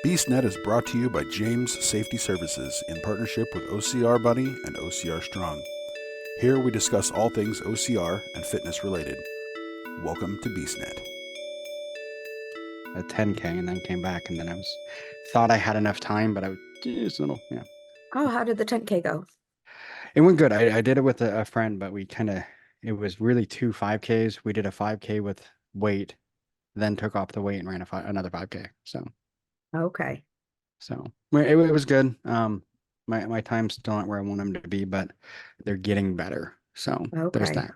BeastNet is brought to you by James Safety Services in partnership with OCR Buddy and OCR Strong. Here we discuss all things OCR and fitness related. Welcome to BeastNet. A 10K and then came back, and then thought I had enough time, but I was just a little, yeah. Oh, how did the 10K go? It went good. I did it with a friend, but it was really two 5Ks. We did a 5K with weight, then took off the weight and ran another 5K. Okay. So it was good. My time's still not where I want them to be, but they're getting better. So there's Okay. that.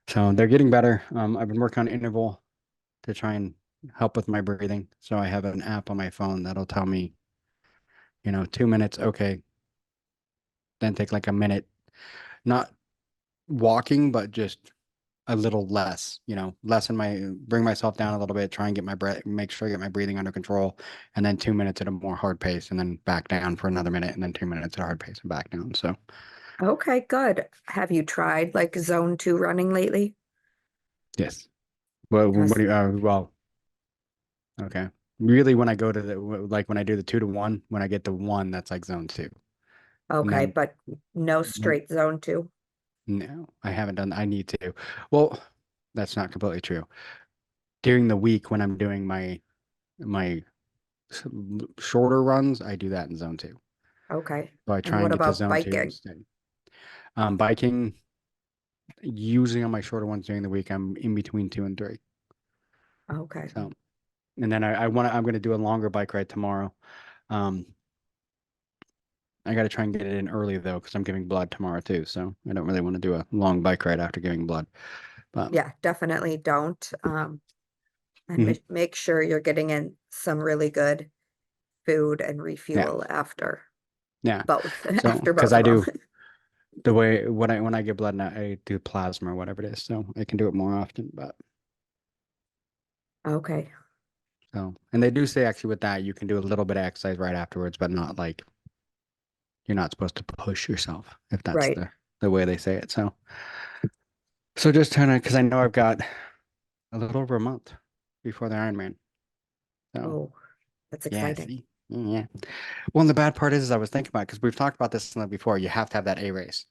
So they're getting better. I've been working on interval to try and help with my breathing. So I have an app on my phone that'll tell me, 2 minutes, okay. Then take like a minute, not walking, but just a little less, bring myself down a little bit, try and get my breath, make sure I get my breathing under control. And then 2 minutes at a more hard pace, and then back down for another minute, and then 2 minutes at a hard pace and back down. So, Okay, good. Have you tried like zone 2 running lately? yes. Well, Yes. what do you, well, okay. Really, when I go to when I do the 2 to 1, when I get to 1, that's like zone 2. Okay, then- but no straight zone 2. No, I haven't done. I need to. Well, that's not completely true. During the week when I'm doing my shorter runs, I do that in zone 2. Okay. So I And try what and get to about zone 2 biking? instead. Biking, usually on my shorter ones during the week, I'm in between 2 and 3. Okay. So, and then I'm going to do a longer bike ride tomorrow. I got to try and get it in early though, because I'm giving blood tomorrow too. So I don't really want to do a long bike ride after giving blood. But Yeah, definitely don't. And Mhm. make sure you're getting in some really good food and refuel after yeah, both. so After because both I of them. do the way when I give blood now, I do plasma or whatever it is, so I can do it more often. But Okay. and they do say actually with that you can do a little bit of exercise right afterwards, but not like you're not supposed to push yourself if that's Right. the way they say it. So just trying to, because I know I've got a little over a month before the Ironman. So Oh, that's yeah, exciting. see? Yeah. Well, and the bad part is I was thinking about, because we've talked about this before, you have to have that A race.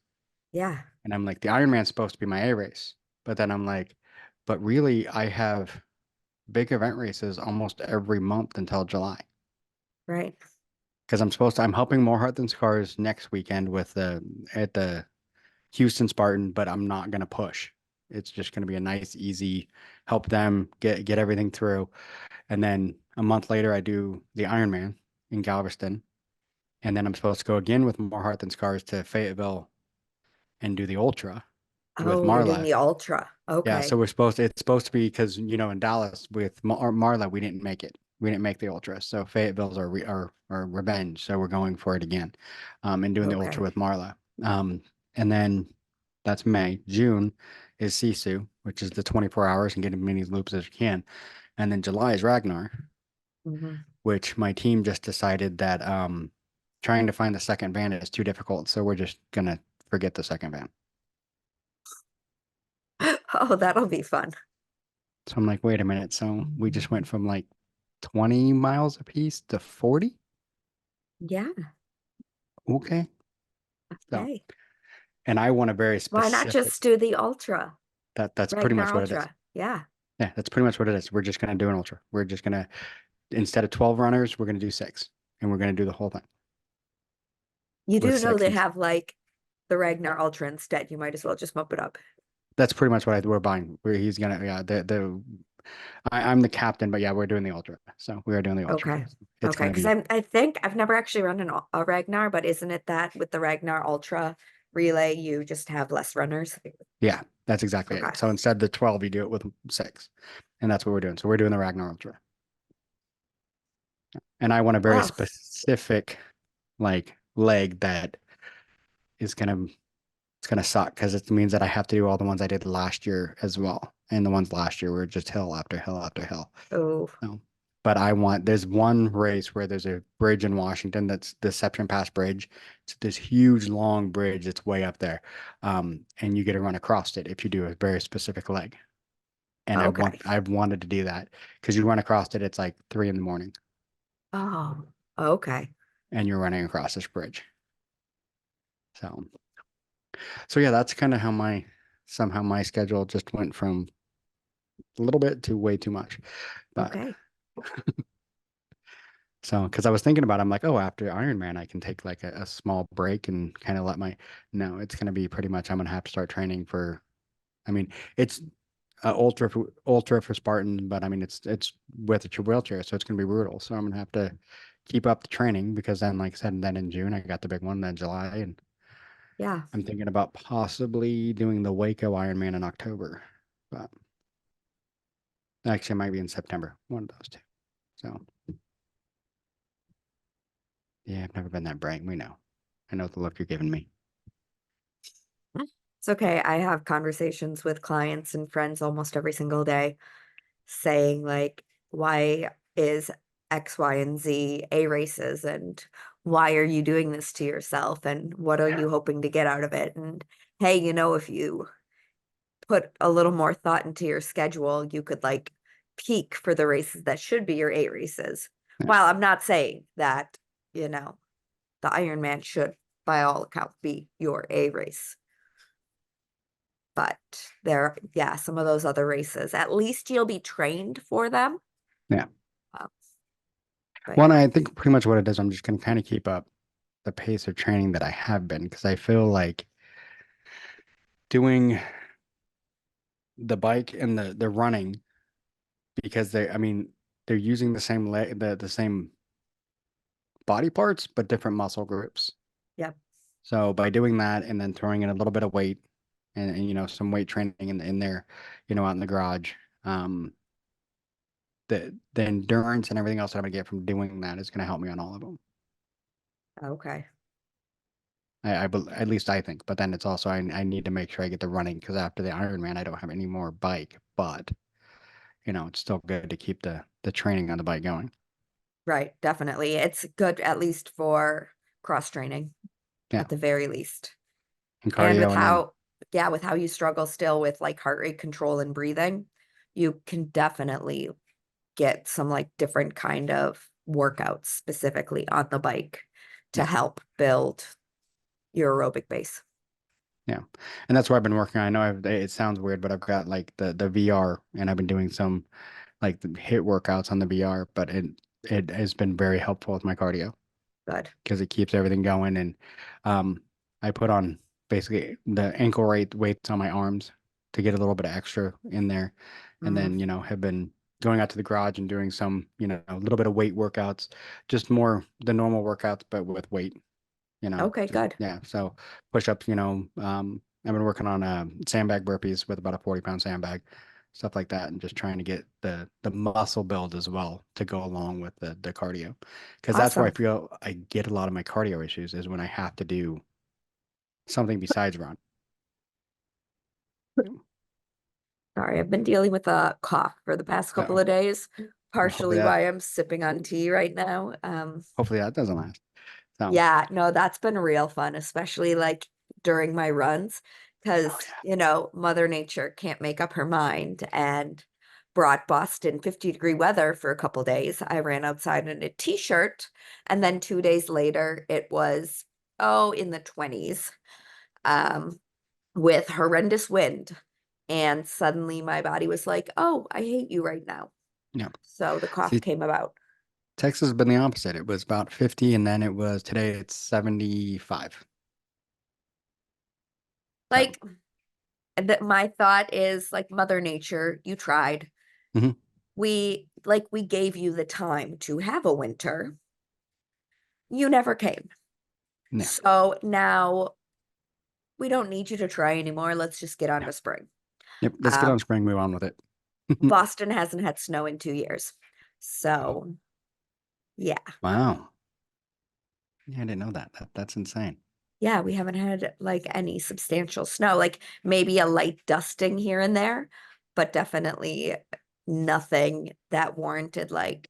Yeah. And I'm like, the Ironman's supposed to be my A race. But then I'm like, but really I have big event races almost every month until July. Right. Because I'm helping More Heart Than Scars next weekend at the Houston Spartan, but I'm not gonna push. It's just gonna be a nice, easy, help them get everything through. And then a month later I do the Ironman in Galveston. And then I'm supposed to go again with More Heart Than Scars to Fayetteville and do the ultra with Oh, you're doing Marla. the ultra. Yeah, so Okay. it's supposed to be, because in Dallas with Marla we didn't make it. We didn't make the ultra. So Fayetteville's our revenge. So we're going for it again, and doing the ultra Okay. with Marla. And then that's May. June is Sisu, which is the 24 hours and get as many loops as you can. And then July is Ragnar, Mhm. which my team just decided that trying to find the second van is too difficult. So we're just gonna forget the second van. Oh, that'll be fun. So I'm like, wait a minute. So we just went from like 20 miles a piece to 40? Yeah. Okay. So, Okay. and I want a very Why not specific, just do the ultra? that's pretty much Ragnar what it is. Ultra. Yeah. Yeah, that's pretty much what it is. We're just going to do an ultra. We're just going to, instead of 12 runners, we're going to do 6, and we're going to do the whole thing You with do know 6. they have like the Ragnar Ultra instead. You might as well just bump it up. That's pretty much what we're buying. He's going to, yeah, I'm the captain, but yeah, we're doing the ultra. So we are doing the ultra. Okay. It's Okay. going to Because be, I think I've never actually run a Ragnar, but isn't it that with the Ragnar Ultra relay, you just have less runners? yeah, that's exactly Okay. it. So instead of the 12, you do it with 6. And that's what we're doing. So we're doing the Ragnar ultra. And I want a very Well, specific like leg that is it's gonna suck, because it means that I have to do all the ones I did last year as well. And the ones last year were just hill after hill after hill. oh, So, but there's one race where there's a bridge in Washington, that's the Deception Pass Bridge. It's this huge long bridge that's way up there. And you get to run across it if you do a very specific leg. And Okay. I've wanted to do that because you run across it, it's like 3 a.m. Oh, okay. and you're running across this bridge. So, yeah, that's kind of how somehow my schedule just went from a little bit to way too much. But Okay. so, because I was thinking about it, I'm like, oh, after Ironman, I can take like a small break and kind of no, it's going to be pretty much, I'm going to have to start training for, I mean, it's ultra for Spartan, but I mean, it's with a wheelchair, so it's going to be brutal. So I'm going to have to keep up the training because then, like I said, then in June, I got the big one, then July, and Yeah. I'm thinking about possibly doing the Waco Ironman in October, but actually, it might be in September, one of those two. So, yeah, I've never been that bright. We know. I know the look you're giving me. It's okay. I have conversations with clients and friends almost every single day saying like, why is X, Y, and Z A races and why are you doing this to yourself and what are you hoping to get out of it? And hey, if you put a little more thought into your schedule, you could like peak for the races that should be your A races. Yeah. While I'm not saying that, the Ironman should, by all accounts, be your A race. But yeah, some of those other races, at least you'll be trained for them. Yeah. Um, but Well, and yeah, I think pretty much what it is, I'm just going to kind of keep up the pace of training that I have been because I feel like doing the bike and the running because I mean, they're using the same the same body parts but different muscle groups. yeah. So by doing that and then throwing in a little bit of weight and some weight training in there, out in the garage, the endurance and everything else that I'm gonna get from doing that is gonna help me on all of them. Okay. At least I think, but then it's also I need to make sure I get the running because after the Ironman I don't have any more bike, but it's still good to keep the training on the bike going. Right. Definitely. It's good, at least for cross training, Yeah, at the very least. and And cardio, and then with how you struggle still with like heart rate control and breathing, you can definitely get some like different kind of workouts specifically on the bike to yeah, help build your aerobic base. yeah, and that's what I've been working on. I know it sounds weird, but I've got like the VR, and I've been doing some like the hit workouts on the VR, but it has been very helpful with my cardio Good. because it keeps everything going. And um, I put on basically the ankle weights on my arms to get a little bit of extra in there, and Mm. then have been going out to the garage and doing some a little bit of weight workouts, just more the normal workouts but with weight. Okay, good. Yeah. So push-ups, I've been working on sandbag burpees with about a 40-pound sandbag, stuff like that, and just trying to get the muscle build as well to go along with the cardio. Because that's where I Awesome. feel I get a lot of my cardio issues is when I have to do something besides run. Sorry, I've been dealing with a cough for the past couple So of days, hopefully partially why I'm sipping on tea right now. that doesn't last. So Yeah, no, that's been real fun, especially like during my runs, because, Mother Nature can't make up her mind and brought Boston 50-degree weather for a couple days. I ran outside in a t-shirt, and then 2 days later, it was, in the 20s, um, with horrendous wind. And suddenly my body was like, oh, I hate you right now. yeah. So the cough See, came about. Texas has been the opposite. It was about 50, and then today it's 75. So Like, that my thought is like Mother Nature, you tried. mhm. We gave you the time to have a winter. You never came. Yeah. So now we don't need you to try anymore. Let's just get on Yeah. to spring. Yep. Let's get on Um, spring, move on with it. Boston hasn't had snow in 2 years. Oh, So yeah. wow. Yeah, I didn't know that. That's insane. Yeah, we haven't had like any substantial snow, like maybe a light dusting here and there, but definitely nothing that warranted like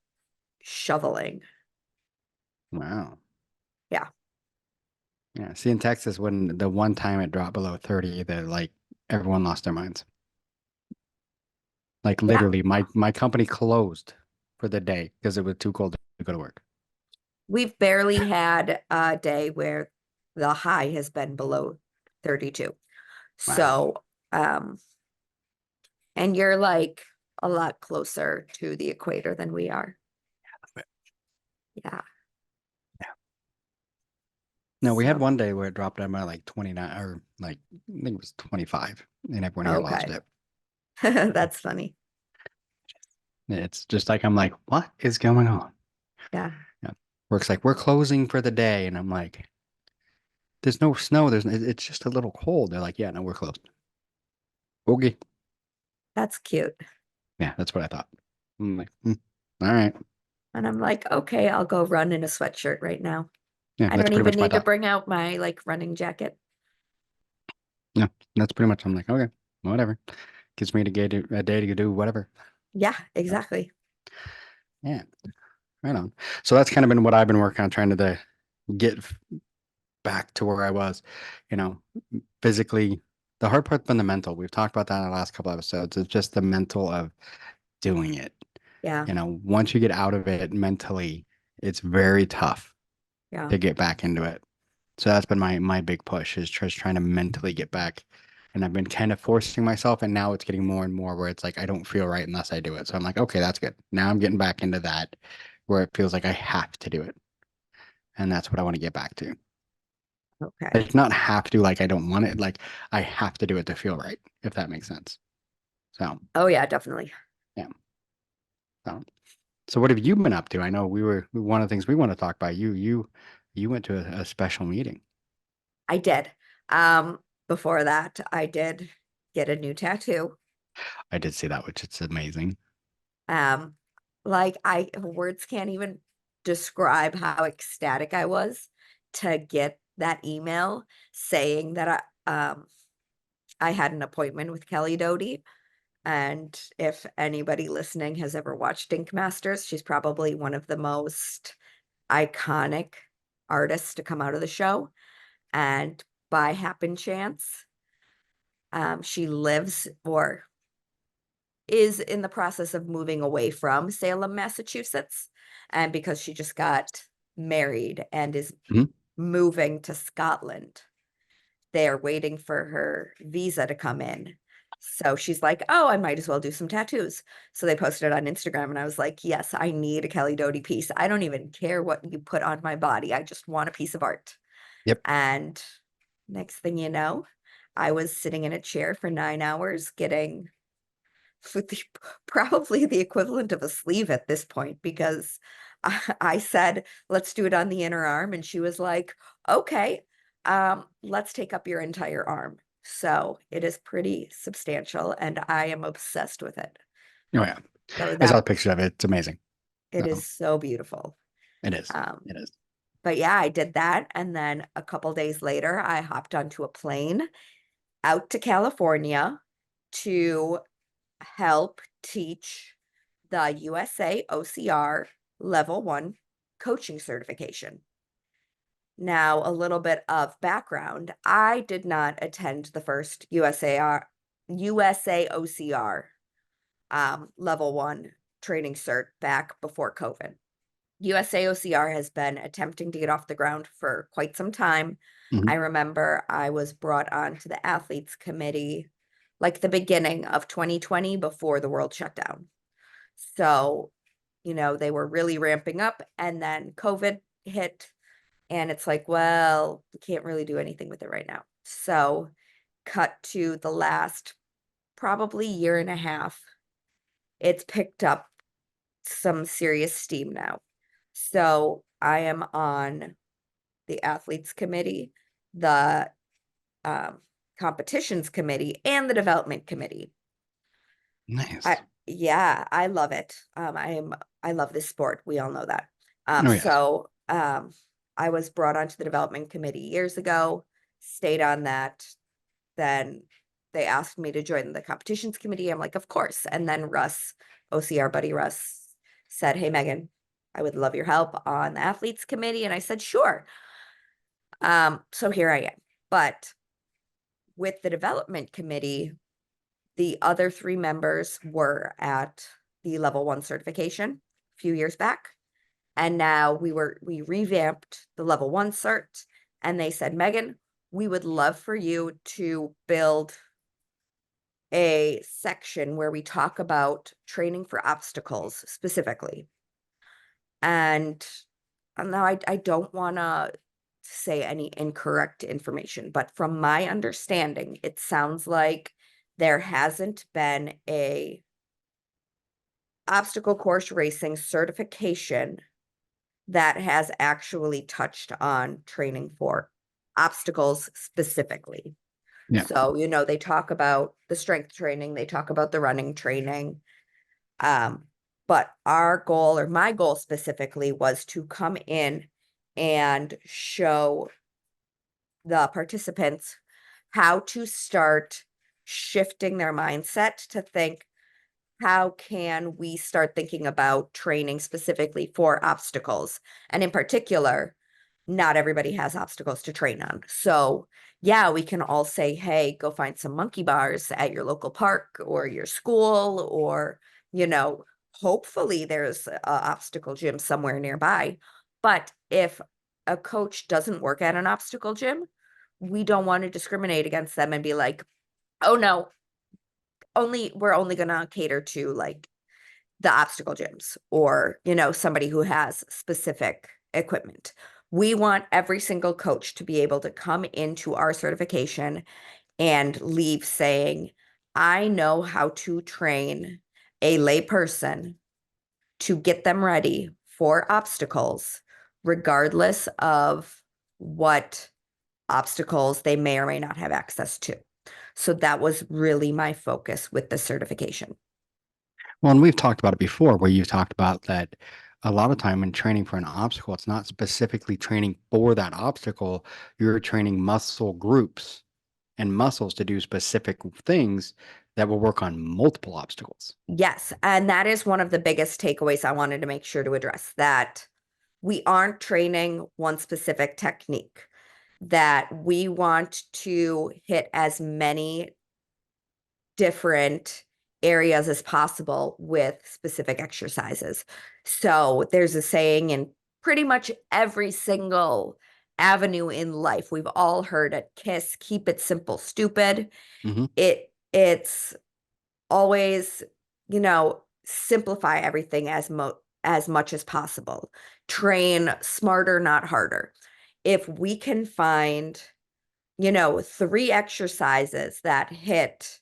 shoveling. Wow. Yeah. Yeah. See, in Texas, when the one time it dropped below 30, that like everyone lost their minds. Like Yeah. literally, my company closed for the day because it was too cold to go to work. We've barely had a day where the high has been below 32. Wow. So, and you're like a lot closer to the equator than we are. Yeah. No, we had So, one day where it dropped down by like 29 or like I think it was 25 and everyone here lost okay. it. That's funny. It's just like I'm like, what is going on? Yeah. Yeah. Work's like, we're closing for the day. And I'm like, there's no snow. It's just a little cold. They're like, yeah, no, we're closed. Okay. That's cute. Yeah, that's what I thought. I'm like, all right. And I'm like, okay, I'll go run in a sweatshirt right now. Yeah, I that's don't pretty even much my need to thought. bring out my like running jacket. Yeah, that's pretty much. I'm like, okay, whatever. Gives me a day to do whatever. Yeah, So, exactly. yeah, right on. So that's kind of been what I've been working on, trying to get back to where I was, you know, physically. The hard part's been the mental. We've talked about that in the last couple episodes. It's just the mental of doing it. Yeah. Once you get out of it mentally, it's very tough Yeah. to get back into it. So that's been my big push, is just trying to mentally get back. And I've been kind of forcing myself, and now it's getting more and more where it's like I don't feel right unless I do it. So I'm like, okay, that's good. Now I'm getting back into that where it feels like I have to do it. And that's what I want to get back to. Okay. Like not have to, like I don't want it, like I have to do it to feel right, if that makes sense. So Oh yeah, definitely. yeah. So what have you been up to? I know one of the things we want to talk about. You went to a special meeting. I did. Before that, I did get a new tattoo. I did see that, which it's amazing. Um, like words can't even describe how ecstatic I was to get that email saying that I had an appointment with Kelly Doty. And if anybody listening has ever watched Ink Masters, she's probably one of the most iconic artists to come out of the show. And by happen chance, she lives or is in the process of moving away from Salem, Massachusetts. And because she just got married and is Mhm. moving to Scotland, they are waiting for her visa to come in. So she's like, oh, I might as well do some tattoos. So they posted it on Instagram, and I was like, yes, I need a Kelly Doty piece. I don't even care what you put on my body. I just want a piece of art. Yep. And next thing you know, I was sitting in a chair for 9 hours getting probably the equivalent of a sleeve at this point, because I said, let's do it on the inner arm. And she was like, okay, let's take up your entire arm. So it is pretty substantial, and I am obsessed with it. Oh yeah. So I saw the that picture of it. It's amazing. it So is so beautiful. it is. Um, It is. but yeah, I did that. And then a couple days later, I hopped onto a plane out to California to help teach the USA OCR Level 1 coaching certification. Now, a little bit of background. I did not attend the first USAOCR Level 1 training cert back before COVID. USAOCR has been attempting to get off the ground for quite some time. Mhm. I remember I was brought on to the athletes committee like the beginning of 2020 before the world shut down. So, they were really ramping up, and then COVID hit, and it's like, well, we can't really do anything with it right now. So, cut to the last probably year and a half, it's picked up some serious steam now. So I am on the athletes committee, the competitions committee, and the development committee. Nice. Yeah, I love it. I love this sport. We all know that. Oh yes. So I was brought onto the development committee years ago, stayed on that. Then they asked me to join the competitions committee. I'm like, of course. And then Russ, OCR buddy Russ, said, hey, Megan, I would love your help on the athletes committee. And I said, sure. So here I am. But with the development committee, The other 3 members were at the level 1 certification a few years back. And now we revamped the level 1 cert, and they said, Megan, we would love for you to build a section where we talk about training for obstacles specifically. And now I don't want to say any incorrect information, but from my understanding, it sounds like there hasn't been a obstacle course racing certification that has actually touched on training for obstacles specifically. Yeah. So, they talk about the strength training, they talk about the running training. But our goal, or my goal specifically, was to come in and show the participants how to start shifting their mindset to think, how can we start thinking about training specifically for obstacles? And in particular, not everybody has obstacles to train on. So yeah, we can all say, hey, go find some monkey bars at your local park or your school, or, hopefully there's an obstacle gym somewhere nearby. But if a coach doesn't work at an obstacle gym, we don't want to discriminate against them and be like, oh no, we're only gonna cater to like the obstacle gyms, or somebody who has specific equipment. We want every single coach to be able to come into our certification and leave saying, I know how to train a layperson to get them ready for obstacles, regardless of what obstacles they may or may not have access to. So that was really my focus with the certification. Well, and we've talked about it before, where you've talked about that a lot of time when training for an obstacle, it's not specifically training for that obstacle. You're training muscle groups and muscles to do specific things that will work on multiple obstacles. Yes. And that is one of the biggest takeaways I wanted to make sure to address, that we aren't training one specific technique, that we want to hit as many different areas as possible with specific exercises. So there's a saying in pretty much every single avenue in life. We've all heard it: KISS, keep it simple, stupid. Mhm. It's always, simplify everything as much as possible. Train smarter, not harder. If we can find, 3 exercises that hit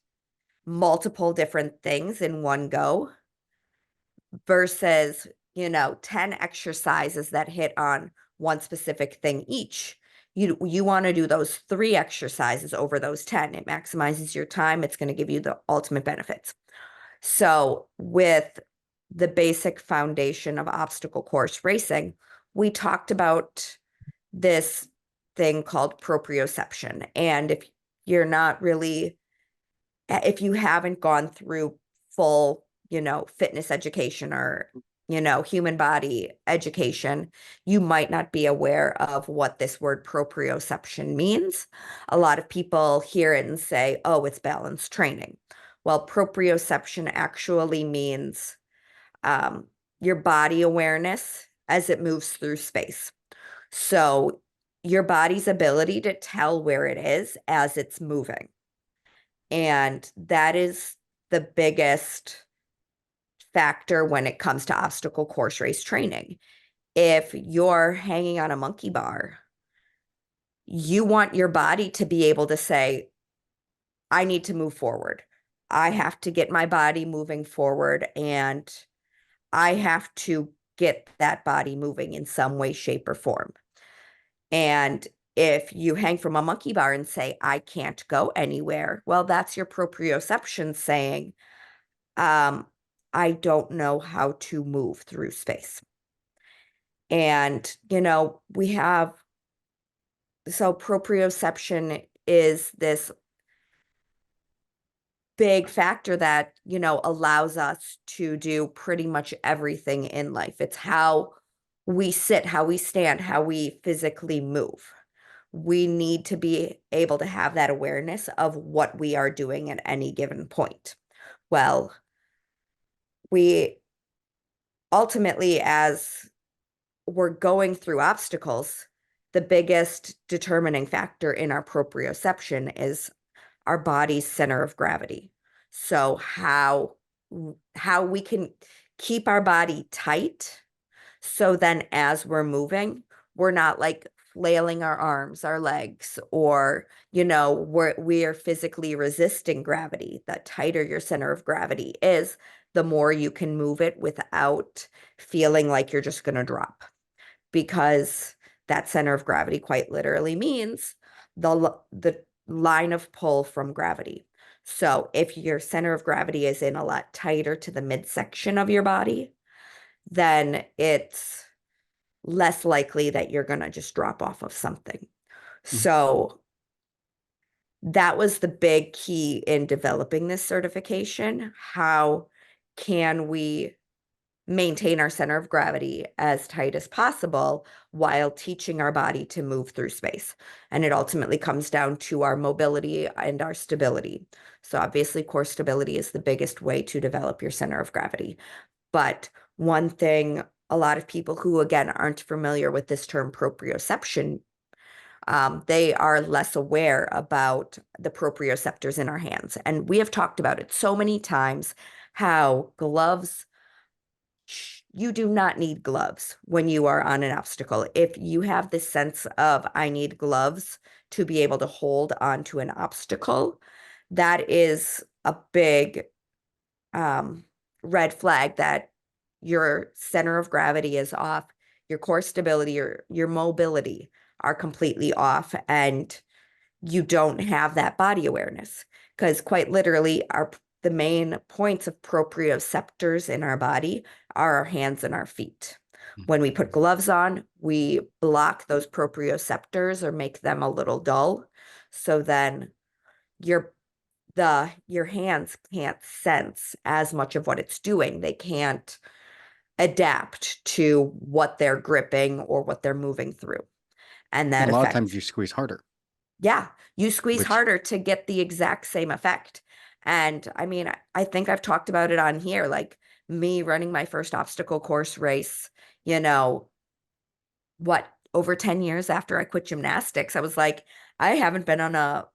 multiple different things in one go versus, 10 exercises that hit on one specific thing each, you want to do those 3 exercises over those 10. It maximizes your time. It's going to give you the ultimate benefits. So with the basic foundation of obstacle course racing, we talked about this thing called proprioception. And if you're not really, if you haven't gone through full, fitness education or, human body education, you might not be aware of what this word proprioception means. A lot of people hear it and say, oh, it's balance training. Well, proprioception actually means your body awareness as it moves through space. So your body's ability to tell where it is as it's moving. And that is the biggest factor when it comes to obstacle course race training. If you're hanging on a monkey bar, you want your body to be able to say, I need to move forward. I have to get my body moving forward, and I have to get that body moving in some way, shape, or form. And if you hang from a monkey bar and say, I can't go anywhere, well, that's your proprioception saying, I don't know how to move through space. And, so proprioception is this big factor that, allows us to do pretty much everything in life. It's how we sit, how we stand, how we physically move. we need to be able to have that awareness of what we are doing at any given point. Well, we ultimately, as we're going through obstacles, the biggest determining factor in our proprioception is our body's center of gravity. So how we can keep our body tight, so then as we're moving, we're not like flailing our arms, our legs, or, we are physically resisting gravity. The tighter your center of gravity is, the more you can move it without feeling like you're just going to drop. Because that center of gravity quite literally means the line of pull from gravity. So if your center of gravity is in a lot tighter to the midsection of your body, then it's less likely that you're going to just drop off of something. So that was the big key in developing this certification. How can we maintain our center of gravity as tight as possible while teaching our body to move through space? And it ultimately comes down to our mobility and our stability. So obviously core stability is the biggest way to develop your center of gravity. But one thing, a lot of people who, again, aren't familiar with this term proprioception, they are less aware about the proprioceptors in our hands. And we have talked about it so many times, how gloves, you do not need gloves when you are on an obstacle. If you have this sense of, I need gloves to be able to hold onto an obstacle, that is a big red flag that your center of gravity is off, your core stability, your mobility are completely off, and you don't have that body awareness. Because quite literally, the main points of proprioceptors in our body are our hands and our feet. When we put gloves on, we block those proprioceptors or make them a little dull. So then your hands can't sense as much of what it's doing. They can't adapt to what they're gripping or what they're moving through. And that A lot of affects, times you squeeze harder. yeah, you squeeze Which- harder to get the exact same effect. And I mean, I think I've talked about it on here, like me running my first obstacle course race, over 10 years after I quit gymnastics, I was like, I haven't been on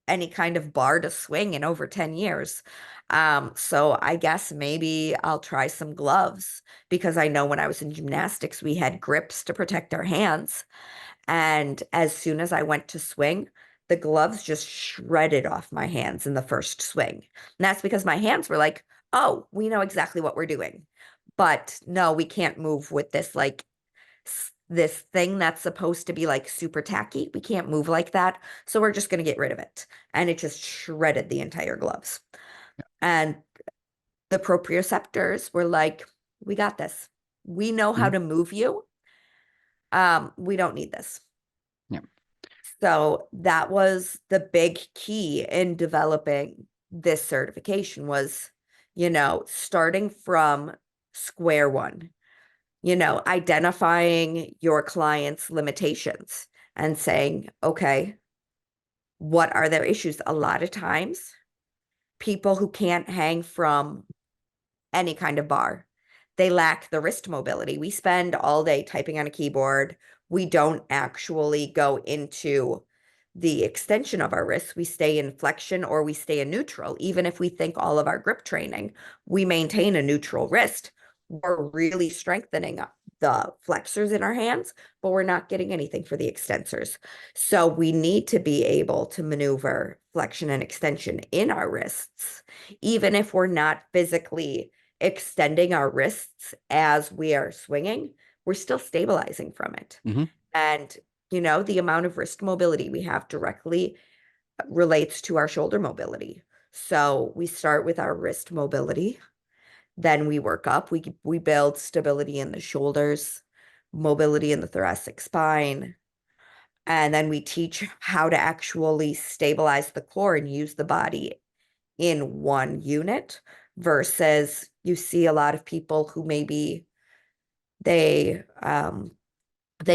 any kind of bar to swing in over 10 years. So I guess maybe I'll try some gloves, because I know when I was in gymnastics, we had grips to protect our hands. And as soon as I went to swing, the gloves just shredded off my hands in the first swing. And that's because my hands were like, oh, we know exactly what we're doing. But no, we can't move with this this thing that's supposed to be like super tacky. We can't move like that. So we're just going to get rid of it. And it just shredded the entire gloves. And the proprioceptors were like, we got this. We know how to move you. We don't need this. Yeah. So that was the big key in developing this certification was, starting from square one, identifying your client's limitations and saying, okay, what are their issues? A lot of times, people who can't hang from any kind of bar, they lack the wrist mobility. We spend all day typing on a keyboard. We don't actually go into the extension of our wrists. We stay in flexion or we stay in neutral. Even if we think all of our grip training, we maintain a neutral wrist. We're really strengthening the flexors in our hands, but we're not getting anything for the extensors. So we need to be able to maneuver flexion and extension in our wrists, even if we're not physically extending our wrists as we are swinging, we're still stabilizing from it. And, the amount of wrist mobility we have directly relates to our shoulder mobility. So we start with our wrist mobility, then we work up, we build stability in the shoulders, mobility in the thoracic spine, and then we teach how to actually stabilize the core and use the body in one unit, versus you see a lot of people who maybe they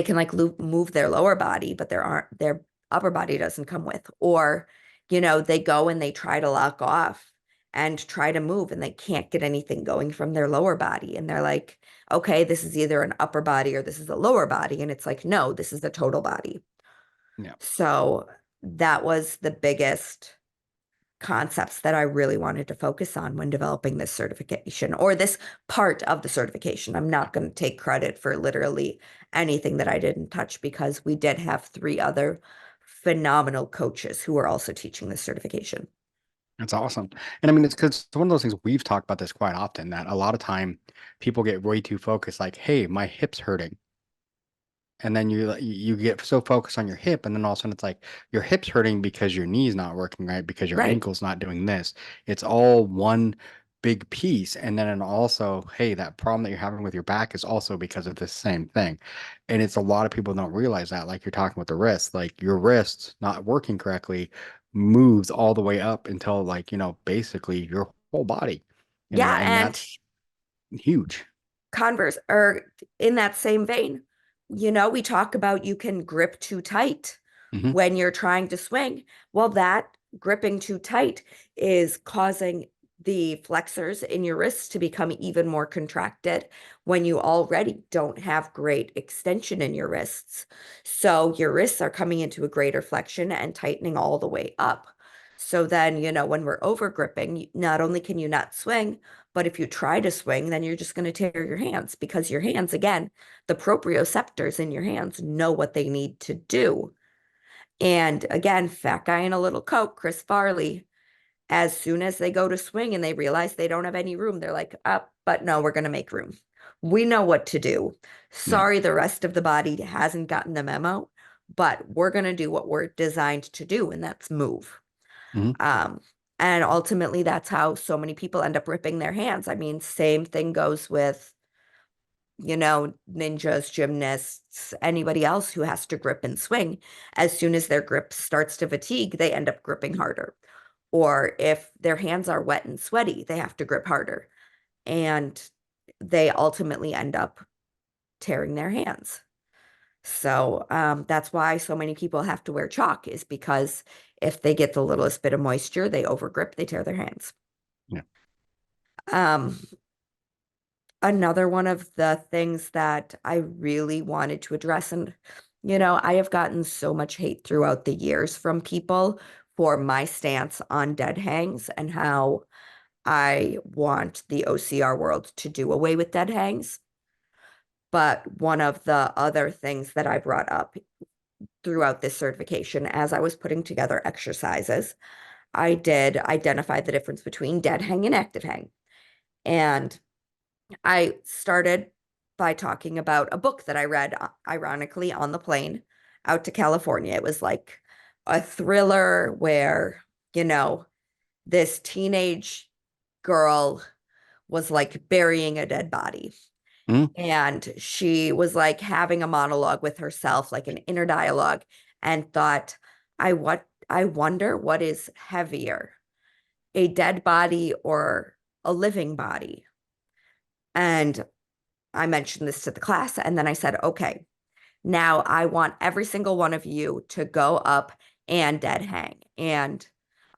can like move their lower body, but their upper body doesn't come with. Or, they go and they try to lock off and try to move and they can't get anything going from their lower body. And they're like, okay, this is either an upper body or this is a lower body. And it's like, no, this is the total body. Yeah. So that was the biggest concepts that I really wanted to focus on when developing this certification, or this part of the certification. I'm not going to take credit for literally anything that I didn't touch, because we did have 3 other phenomenal coaches who were also teaching this certification. That's awesome. And I mean, it's because it's one of those things, we've talked about this quite often, that a lot of time people get way too focused, like, hey, my hip's hurting. And then you get so focused on your hip, and then all of a sudden it's like your hip's hurting because your knee's not working right, because your Right. ankle's not doing this. It's all one big piece. And then also, hey, that problem that you're having with your back is also because of this same thing. And it's a lot of people don't realize that, like you're talking with the wrist, like your wrist not working correctly moves all the way up until, like, basically your whole body, Yeah, and and that's huge. Converse, or in that same vein, we talk about you can grip too tight Hmm. when you're trying to swing. Well, that gripping too tight is causing the flexors in your wrists to become even more contracted when you already don't have great extension in your wrists. So your wrists are coming into a greater flexion and tightening all the way up. So then, when we're over gripping, not only can you not swing, but if you try to swing, then you're just going to tear your hands, because your hands, again, the proprioceptors in your hands know what they need to do. And again, fat guy in a little coat, Chris Farley, as soon as they go to swing and they realize they don't have any room, they're like, but no, we're going to make room. We know what to do. Yeah. Sorry, the rest of the body hasn't gotten the memo, but we're going to do what we're designed to do, and that's move. Mhm. And ultimately, that's how so many people end up ripping their hands. I mean, same thing goes with, ninjas, gymnasts, anybody else who has to grip and swing. As soon as their grip starts to fatigue, they end up gripping harder. Or if their hands are wet and sweaty, they have to grip harder. And they ultimately end up tearing their hands. So that's why so many people have to wear chalk, is because if they get the littlest bit of moisture, they overgrip, they tear their hands. Yeah. Another one of the things that I really wanted to address, and I have gotten so much hate throughout the years from people for my stance on dead hangs and how I want the OCR world to do away with dead hangs. But one of the other things that I brought up throughout this certification, as I was putting together exercises, I did identify the difference between dead hang and active hang. And I started by talking about a book that I read, ironically, on the plane out to California. It was like a thriller where, this teenage girl was like burying a dead body. Mhm. And she was like having a monologue with herself, like an inner dialogue, and thought, I wonder what is heavier, a dead body or a living body. And I mentioned this to the class, and then I said, okay, now I want every single one of you to go up and dead hang. And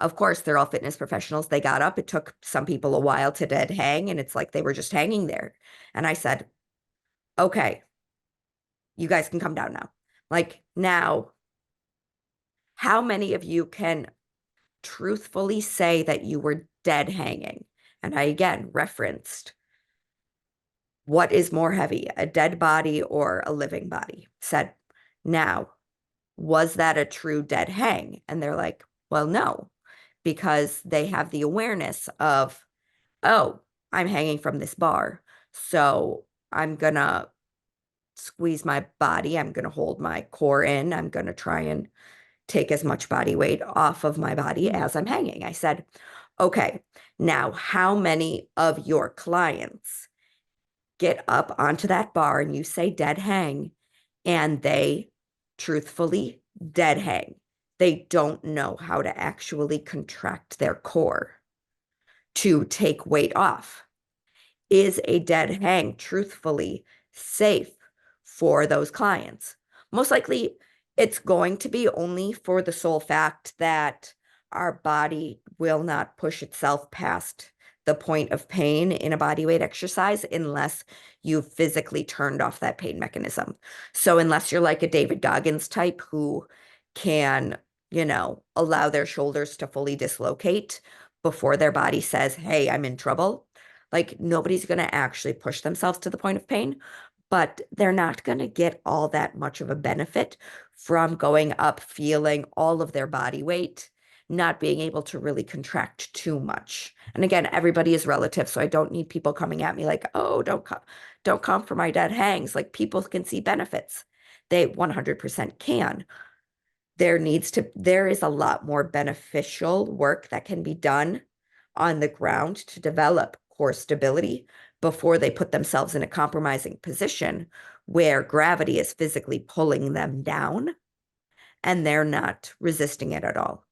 of course, they're all fitness professionals. They got up. It took some people a while to dead hang, and it's like they were just hanging there. And I said, okay, you guys can come down now. Like, now, how many of you can truthfully say that you were dead hanging? And I again referenced, what is more heavy, a dead body or a living body? Said, now, was that a true dead hang? And they're like, well, no, because they have the awareness of, oh, I'm hanging from this bar. So I'm going to squeeze my body. I'm going to hold my core in. I'm going to try and take as much body weight off of my body as I'm hanging. I said, okay, now how many of your clients get up onto that bar and you say dead hang, and they truthfully dead hang? They don't know how to actually contract their core to take weight off. Is a dead hang truthfully safe for those clients? Most likely It's going to be only for the sole fact that our body will not push itself past the point of pain in a body weight exercise unless you've physically turned off that pain mechanism. So unless you're like a David Goggins type who can, allow their shoulders to fully dislocate before their body says, hey, I'm in trouble, like nobody's going to actually push themselves to the point of pain, but they're not going to get all that much of a benefit from going up, feeling all of their body weight, not being able to really contract too much. And again, everybody is relative, so I don't need people coming at me like, "Oh, don't come for my dead hangs." Like people can see benefits. They 100% can. There is a lot more beneficial work that can be done on the ground to develop core stability before they put themselves in a compromising position where gravity is physically pulling them down and they're not resisting it at all.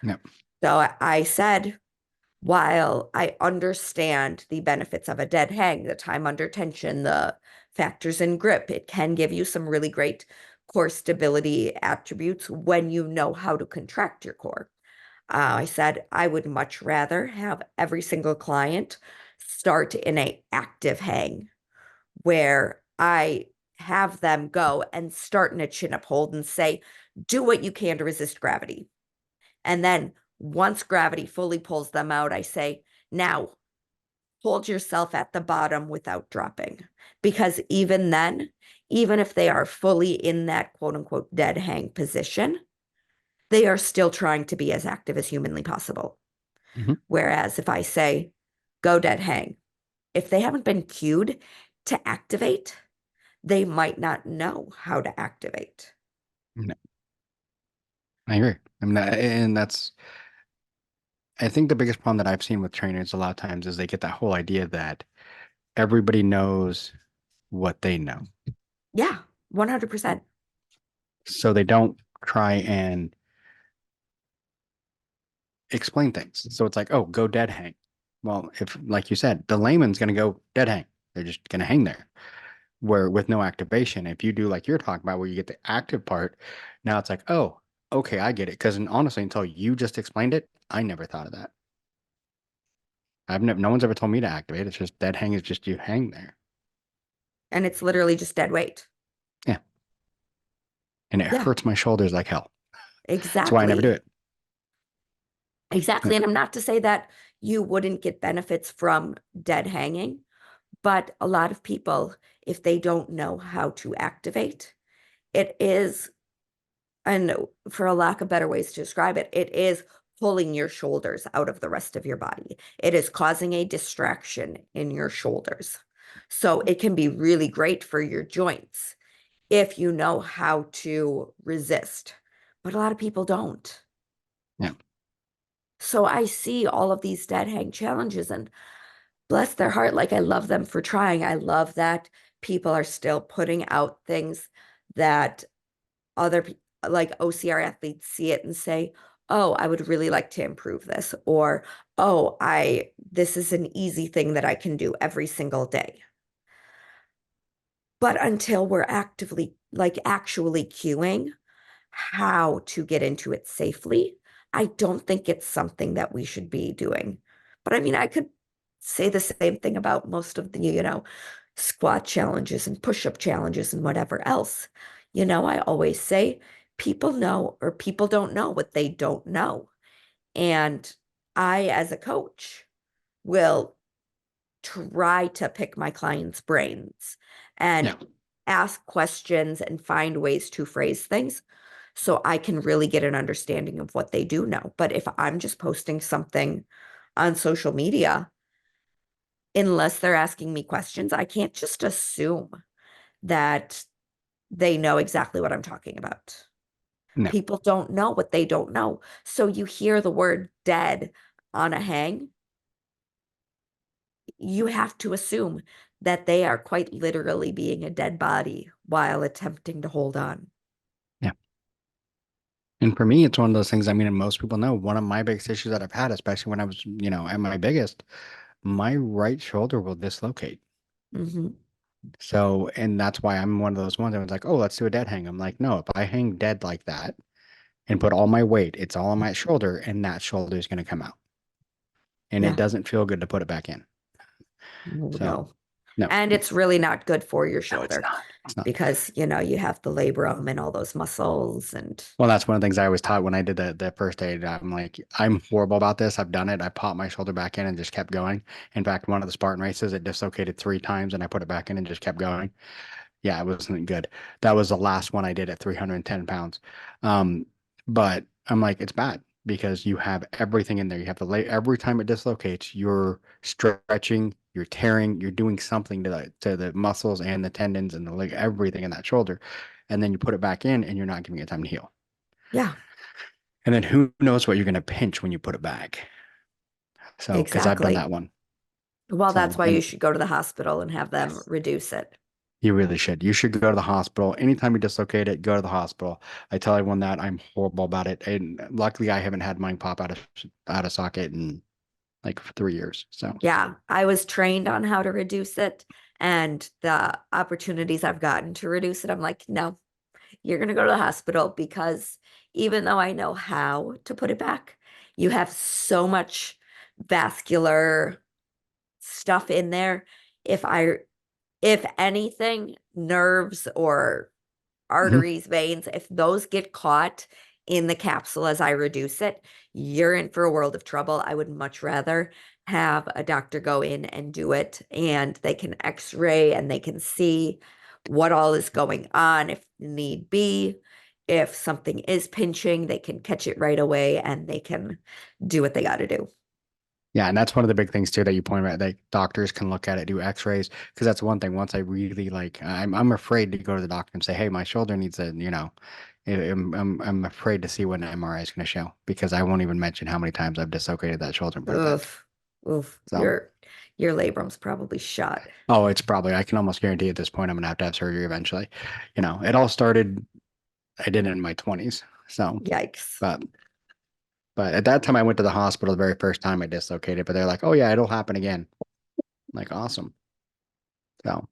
Yep. So I said, while I understand the benefits of a dead hang, the time under tension, the factors in grip, it can give you some really great core stability attributes when you know how to contract your core. I said I would much rather have every single client start in a active hang where I have them go and start in a chin up hold and say, do what you can to resist gravity. And then once gravity fully pulls them out, I say, now hold yourself at the bottom without dropping. Because even then, even if they are fully in that quote unquote dead hang position, they are still trying to be as active as humanly possible. Mm-hmm. Whereas if I say, go dead hang, if they haven't been cued to activate, they might not know how to activate. No. I agree. I mean, I think the biggest problem that I've seen with trainers a lot of times is they get that whole idea that everybody knows what they know. Yeah, 100%. So they don't try and explain things. So it's like, oh, go dead hang. Well, if, like you said, the layman's going to go dead hang. They're just going to hang there. Where with no activation, if you do like you're talking about, where you get the active part, now it's like, oh, okay, I get it. Because honestly, until you just explained it, I never thought of that. No one's ever told me to activate. It's just dead hang is just you hang there. And it's literally just dead weight. Yeah. And it hurts my shoulders like hell. Exactly. That's why I never do it. Exactly. And I'm not to say that you wouldn't get benefits from dead hanging, but a lot of people, if they don't know how to activate, it is, and for a lack of better ways to describe it, it is pulling your shoulders out of the rest of your body. It is causing a distraction in your shoulders. So it can be really great for your joints if you know how to resist, but a lot of people don't. Yeah. So I see all of these dead hang challenges and bless their heart, like I love them for trying. I love that people are still putting out things that other like OCR athletes see it and say, "Oh, I would really like to improve this," or "Oh, this is an easy thing that I can do every single day." But until we're actively actually cueing how to get into it safely, I don't think it's something that we should be doing. But I mean, I could say the same thing about most of the, squat challenges and push-up challenges and whatever else. I always say people know or people don't know what they don't know. And I, as a coach, will try to pick my clients' brains and ask questions and find ways to phrase things so I can really get an understanding of what they do know. But if I'm just posting something on social media, unless they're asking me questions, I can't just assume that they know exactly what I'm talking about. No. People don't know what they don't know. So you hear the word dead on a hang, you have to assume that they are quite literally being a dead body while attempting to hold on. Yeah. And for me, it's one of those things, I mean, and most people know, one of my biggest issues that I've had, especially when I was, at my biggest, my right shoulder will dislocate. Mm-hmm. So, and that's why I'm one of those ones that was like, oh, let's do a dead hang. I'm like, no, if I hang dead like that and put all my weight, it's all on my shoulder, and that shoulder is going to come out. And it Yeah. doesn't feel good to put it back in. So, No. no, And it's really not good for your no, it's shoulder not. It's not. because, you have the labrum and all those muscles and Well, that's one of the things I was taught when I did the first aid. I'm like, I'm horrible about this. I've done it. I popped my shoulder back in and just kept going. In fact, one of the Spartan races, it dislocated 3 times and I put it back in and just kept going. Yeah, it wasn't good. That was the last one I did at 310 pounds. But I'm like, it's bad because you have everything in there. You have every time it dislocates, you're stretching, you're tearing, you're doing something to the muscles and the tendons and the leg, everything in that shoulder. And then you put it back in and you're not giving it time to heal. yeah, And then who knows what you're going to pinch when you put it back. So, because I've done that exactly. one. Well, that's So, why you and should go to the hospital and have them yes, reduce it. you really should. You should go to the hospital. Anytime you dislocate it, go to the hospital. I tell everyone that I'm horrible about it. And luckily I haven't had mine pop out of socket in like 3 years. So Yeah, I was trained on how to reduce it, and the opportunities I've gotten to reduce it, I'm like, no, you're going to go to the hospital because even though I know how to put it back, you have so much vascular stuff in there. If anything, nerves or mhm. arteries, veins, if those get caught in the capsule as I reduce it, you're in for a world of trouble. I would much rather have a doctor go in and do it, and they can x-ray and they can see what all is going on if need be. If something is pinching, they can catch it right away and they can do what they got to do. Yeah, and that's one of the big things too that you point out. Like doctors can look at it, do X-rays, because that's one thing. Once I really like, I'm afraid to go to the doctor and say, hey, my shoulder needs a, I'm afraid to see what an MRI is going to show because I won't even mention how many times I've dislocated that shoulder and put it back. Oof, oof, So, your labrum's probably shot. oh, it's probably, I can almost guarantee at this point I'm gonna have to have surgery eventually. It all started, I did it in my 20s. So, Yikes. but but at that time I went to the hospital the very first time I dislocated, but they're like, oh yeah, it'll happen again. I'm like, awesome. So,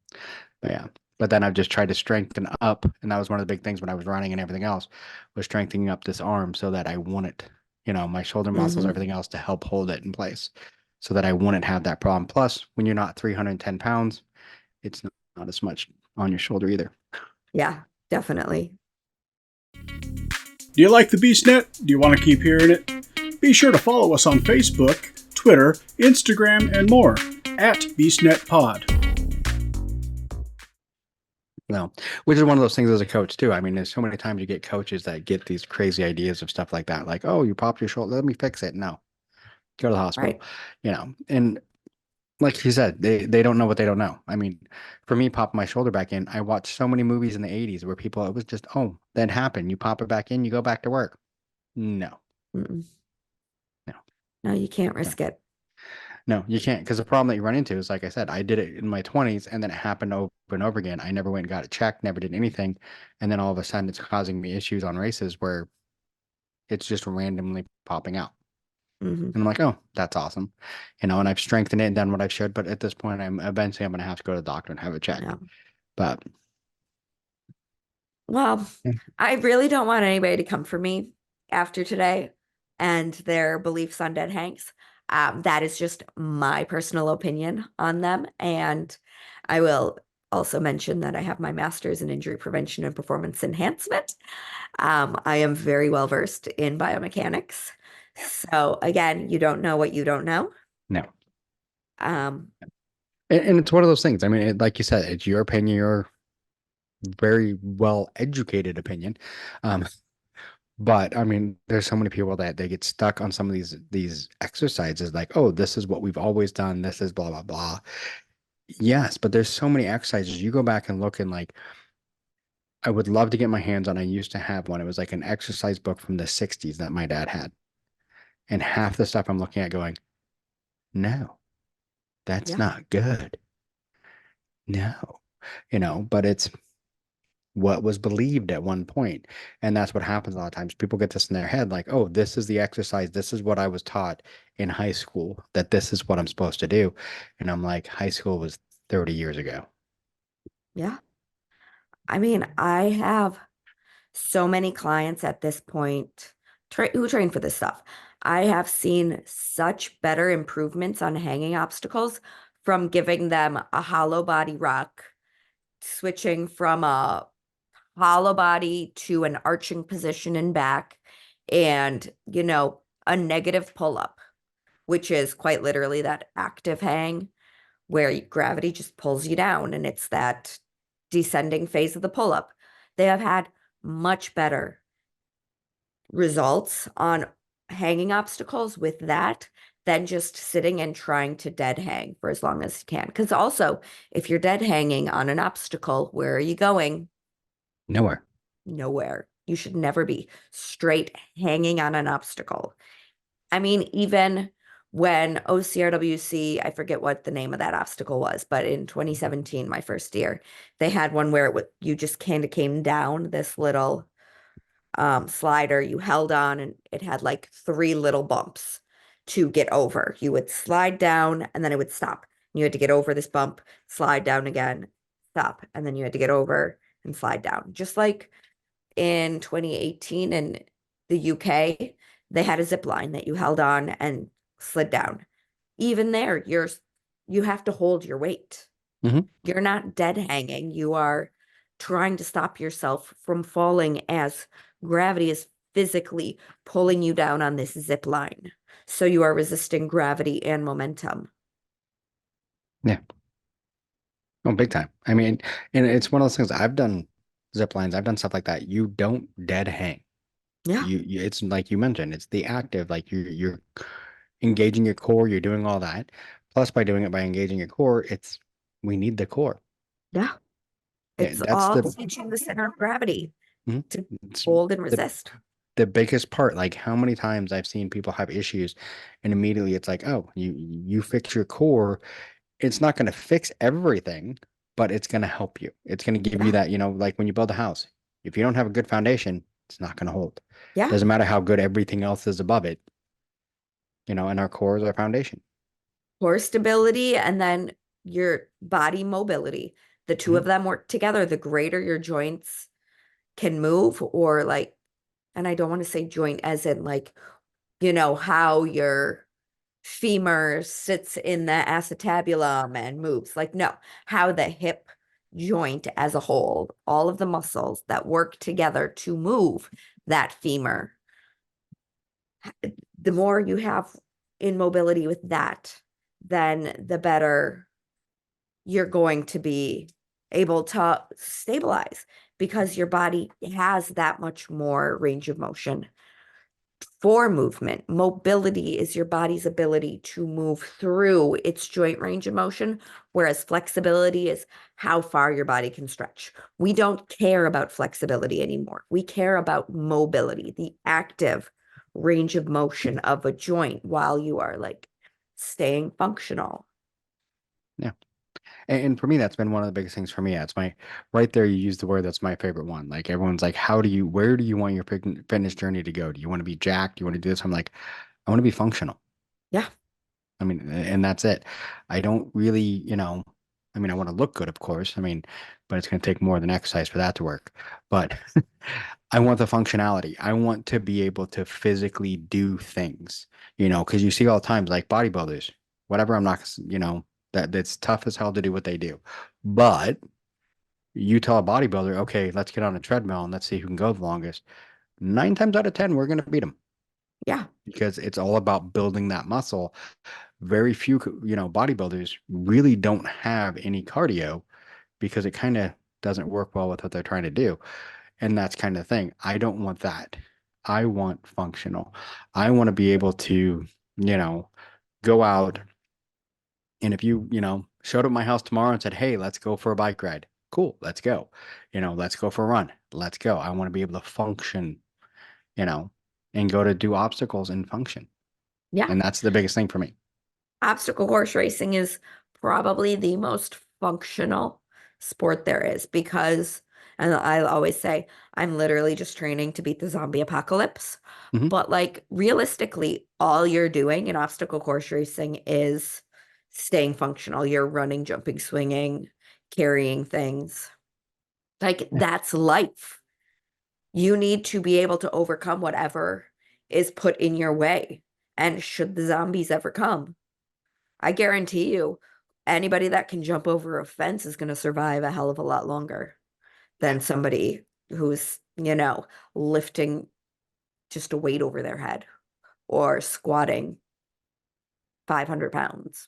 but yeah. But then I've just tried to strengthen up, and that was one of the big things when I was running and everything else, was strengthening up this arm so that I wouldn't, my shoulder muscles, Hmm. everything else to help hold it in place so that I wouldn't have that problem. Plus, when you're not 310 pounds, it's not as much on your shoulder either. Yeah, definitely. Do you like the BeastNet? Do you want to keep hearing it? Be sure to follow us on Facebook, Twitter, Instagram, and more at BeastNetPod. No, which is one of those things as a coach too. I mean, there's so many times you get coaches that get these crazy ideas of stuff like that. Like, oh, you popped your shoulder, let me fix it. No, go to the hospital, Right. and like you said, they don't know what they don't know. I mean, for me, popping my shoulder back in, I watched so many movies in the 80s where it was just, oh, that happened. You pop it back in, you go back to work. No, Mm-mm. no, No, you can't no, risk it. no, you can't. Because the problem that you run into is, like I said, I did it in my 20s and then it happened over and over again. I never went and got it checked, never did anything. And then all of a sudden it's causing me issues on races where it's just randomly popping out. Hmm. And I'm like, oh, that's awesome. And I've strengthened it and done what I should. But at this point, I'm going to have to go to the doctor and have it checked. Yeah. But Well, I really don't want anybody to come for me after today and their beliefs on dead hanks. That is just my personal opinion on them. And I will also mention that I have my master's in injury prevention and performance enhancement. I am very well versed in biomechanics. So again, you don't know what you don't know. no. Um, And it's one of those things. I mean, like you said, it's your opinion, your very well educated opinion. Um, but I mean, there's so many people that they get stuck on some of these exercises, like, oh, this is what we've always done. This is blah blah blah. Yes, but there's so many exercises. You go back and look and like, I would love to get my hands on. I used to have one. It was like an exercise book from the 60s that my dad had. And half the stuff I'm looking at going, no, that's yeah, not good. No, but it's what was believed at one point. And that's what happens a lot of times. People get this in their head like, oh, this is the exercise. This is what I was taught in high school, that this is what I'm supposed to do. And I'm like, high school was 30 years ago. Yeah. I mean, I have so many clients at this point who train for this stuff. I have seen such better improvements on hanging obstacles from giving them a hollow body rock, switching from a hollow body to an arching position in back, and, a negative pull up, which is quite literally that active hang where gravity just pulls you down and it's that descending phase of the pull up. They have had much better results on hanging obstacles with that than just sitting and trying to dead hang for as long as you can. Because also, if you're dead hanging on an obstacle, where are you going? Nowhere. Nowhere. You should never be straight hanging on an obstacle. I mean, even when OCRWC, I forget what the name of that obstacle was, but in 2017, my first year, they had one where you just kind of came down this little slider you held on, and it had like 3 little bumps to get over. You would slide down and then it would stop. You had to get over this bump, slide down again, stop, and then you had to get over and slide down. Just like in 2018 in the UK, they had a zip line that you held on and slid down. Even there, you have to hold your weight. Mhm. You're not dead hanging. You are trying to stop yourself from falling as gravity is physically pulling you down on this zip line. So you are resisting gravity and momentum. Yeah. Oh, big time. I mean, and it's one of those things. I've done zip lines. I've done stuff like that. You don't dead hang. Yeah, It's like you mentioned, it's the active, like you're engaging your core, you're doing all that. Plus, by doing it by engaging your core, we need the core. yeah. Yeah, It's that's all teaching the center of gravity mhm. to It's hold and the resist. the biggest part. Like how many times I've seen people have issues, and immediately it's like, oh, you fix your core. It's not going to fix everything, but it's going to help you. It's going to give you Yeah, that, like when you build a house, if you don't have a good foundation, it's not going to hold. yeah. Doesn't matter how good everything else is above it, and our core is our foundation. Core stability and then your body mobility. The two Mhm. of them work together. The greater your joints can move, or like, and I don't want to say joint as in like, how your femur sits in the acetabulum and moves. Like, no, how the hip joint as a whole, all of the muscles that work together to move that femur. The more you have in mobility with that, then the better you're going to be able to stabilize, because your body has that much more range of motion for movement. Mobility is your body's ability to move through its joint range of motion, whereas flexibility is how far your body can stretch. We don't care about flexibility anymore. We care about mobility, the active range of motion of a joint while you are like staying functional. Yeah. And for me, that's been one of the biggest things for me. It's right there. You use the word that's my favorite one. Like everyone's like, where do you want your fitness journey to go? Do you want to be jacked? Do you want to do this? I'm like, I want to be functional. Yeah. I mean, and that's it. I don't really, I mean, I want to look good, of course. I mean, but it's going to take more than exercise for that to work. But I want the functionality. I want to be able to physically do things, because you see all the times like bodybuilders, whatever. I'm not, that's tough as hell to do what they do. But you tell a bodybuilder, okay, let's get on a treadmill and let's see who can go the longest. 9 times out of 10, we're going to beat them Yeah. because it's all about building that muscle. Very few, bodybuilders really don't have any cardio because it kind of doesn't work well with what they're trying to do. And that's kind of the thing. I don't want that. I want functional. I want to be able to, go out. And if you showed up at my house tomorrow and said, hey, let's go for a bike ride. Cool, let's go. Let's go for a run. Let's go. I want to be able to function, you know, and go to do obstacles and function. Yeah. And that's the biggest thing for me. Obstacle course racing is probably the most functional sport there is, because, and I always say, I'm literally just training to beat the zombie apocalypse. Mhm. But like realistically, all you're doing in obstacle course racing is staying functional. You're running, jumping, swinging. carrying things. Like, that's life. You need to be able to overcome whatever is put in your way. And should the zombies ever come, I guarantee you, anybody that can jump over a fence is going to survive a hell of a lot longer than somebody who's, lifting just a weight over their head or squatting 500 pounds.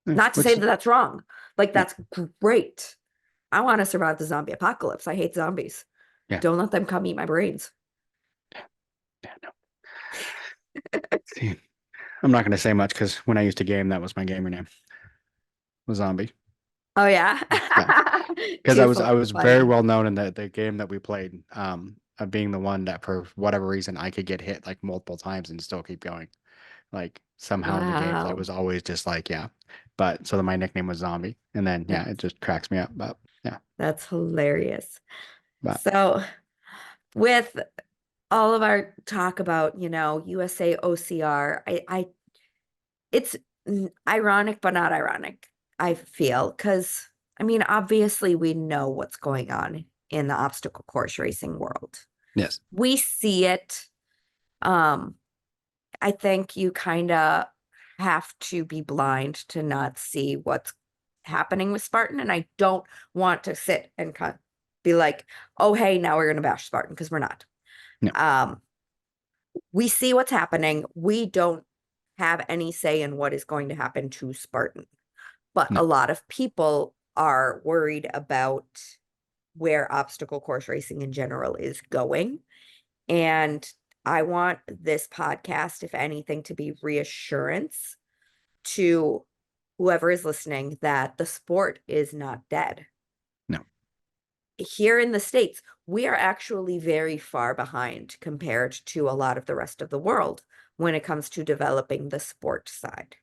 Not to say that that's wrong. Like, that's great. I want to survive the zombie apocalypse. I hate zombies. Yeah. Don't let them come eat my brains. Yeah, no. See, I'm not going to say much because when I used to game, that was my gamer name. Was Zombie. Oh yeah. Because I was very funny. well known in the game that we played, of being the one that for whatever reason I could get hit like multiple times and still keep going. Like somehow in the games I Wow. was always just like, yeah. But so then my nickname was Zombie. And then yeah, it just cracks me up. But yeah. That's hilarious. But So with all of our talk about, USAOCR, it's ironic, but not ironic, I feel, because obviously we know what's going on in the obstacle course racing world. yes. We see it. I think you kind of have to be blind to not see what's happening with Spartan. And I don't want to sit and be like, oh, hey, now we're going to bash Spartan, because we're not. No. We see what's happening. We don't have any say in what is going to happen to Spartan. But No. a lot of people are worried about where obstacle course racing in general is going. And I want this podcast, if anything, to be reassurance to whoever is listening that the sport is not dead. No. Here in the States, we are actually very far behind compared to a lot of the rest of the world when it comes to developing the sport side.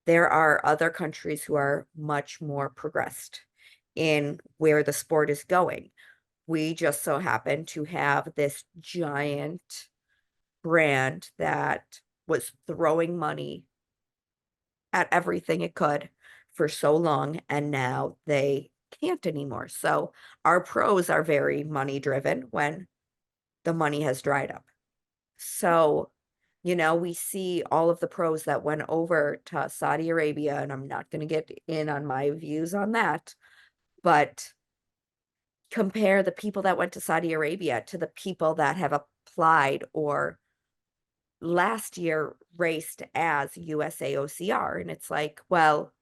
There are other countries who are much more progressed in where the sport is going. We just so happen to have this giant brand that was throwing money at everything it could for so long, and now they can't anymore. So our pros are very money driven when the money has dried up. So, we see all of the pros that went over to Saudi Arabia, and I'm not going to get in on my views on that, but compare the people that went to Saudi Arabia to the people that have applied or last year raced as USAOCR. And it's like, well,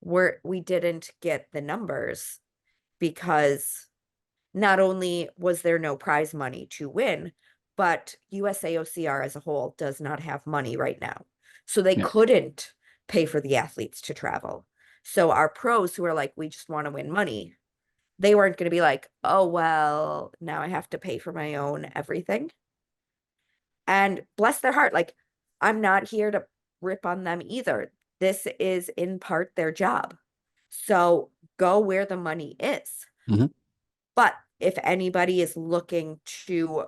we didn't get the numbers because not only was there no prize money to win, but USAOCR as a whole does not have money right now. So they No. couldn't pay for the athletes to travel. So our pros who are like, we just want to win money, they weren't going to be like, oh, well, now I have to pay for my own everything. And bless their heart, like, I'm not here to rip on them either. This is in part their job. So go where the money is. Mhm. But if anybody is looking to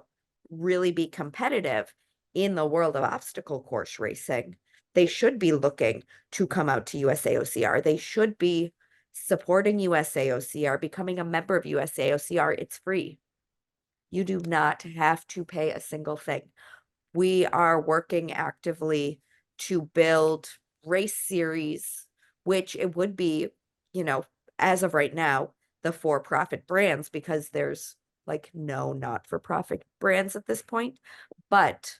really be competitive in the world of obstacle course racing, they should be looking to come out to USAOCR. They should be supporting USAOCR, becoming a member of USAOCR. It's free. You do not have to pay a single thing. We are working actively to build race series, which it would be, as of right now, the for-profit brands, because there's like no not-for-profit brands at this point. But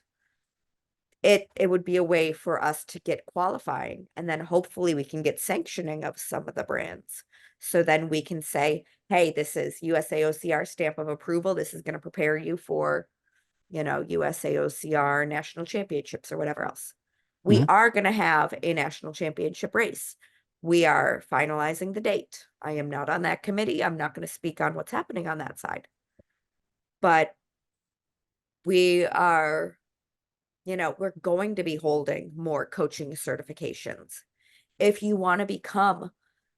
it would be a way for us to get qualifying, and then hopefully we can get sanctioning of some of the brands. So then we can say, hey, this is USAOCR stamp of approval. This is going to prepare you for USAOCR national championships or whatever else. We Mhm. are going to have a national championship race. We are finalizing the date. I am not on that committee. I'm not going to speak on what's happening on that side. But we are, we're going to be holding more coaching certifications. If you want to become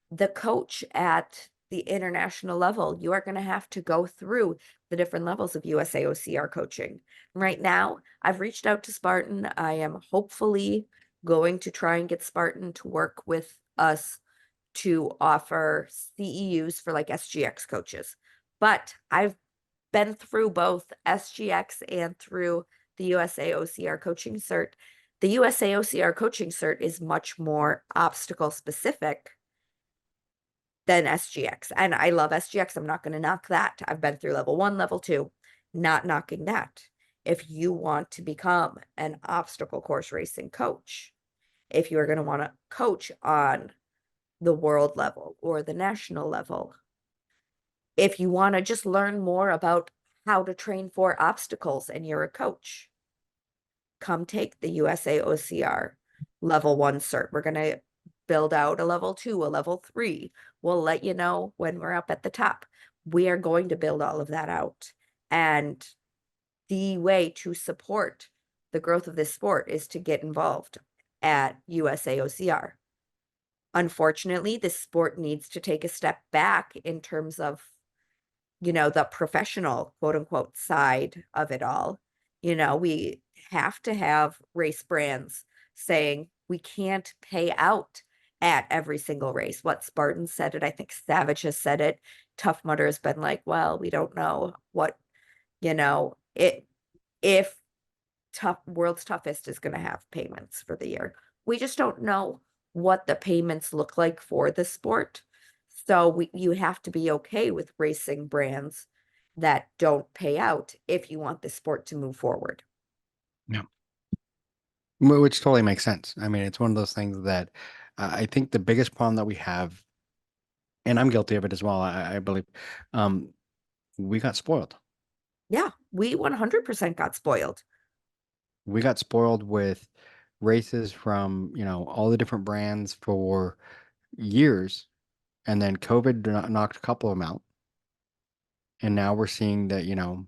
the coach at the international level, you are going to have to go through the different levels of USAOCR coaching. Right now, I've reached out to Spartan. I am hopefully going to try and get Spartan to work with us to offer CEUs for like SGX coaches. But I've been through both SGX and through the USAOCR coaching cert. The USAOCR coaching cert is much more obstacle specific than SGX. And I love SGX. I'm not going to knock that. I've been through level 1, level 2, not knocking that. If you want to become an obstacle course racing coach, if you're going to want to coach on the world level or the national level, if you want to just learn more about how to train for obstacles and you're a coach, come take the USAOCR level 1 cert. We're going to build out a level 2, a level 3. We'll let you know when we're up at the top. We are going to build all of that out. And the way to support the growth of this sport is to get involved at USAOCR. Unfortunately, this sport needs to take a step back in terms of, you know, the professional, quote unquote, side of it all. You know, we have to have race brands saying we can't pay out at every single race. What Spartan said it, I think Savage has said it. Tough Mudder has been like, well, we don't know what, you know, if World's Toughest is going to have payments for the year. We just don't know what the payments look like for the sport. So you have to be okay with racing brands that don't pay out if you want the sport to move forward. Yeah. Which totally makes sense. I mean, it's one of those things that I think the biggest problem that we have, and I'm guilty of it as well, I believe, we got spoiled. Yeah, we 100% got spoiled. We got spoiled with races from, you know, all the different brands for years. And then COVID knocked a couple of them out. And now we're seeing that, you know,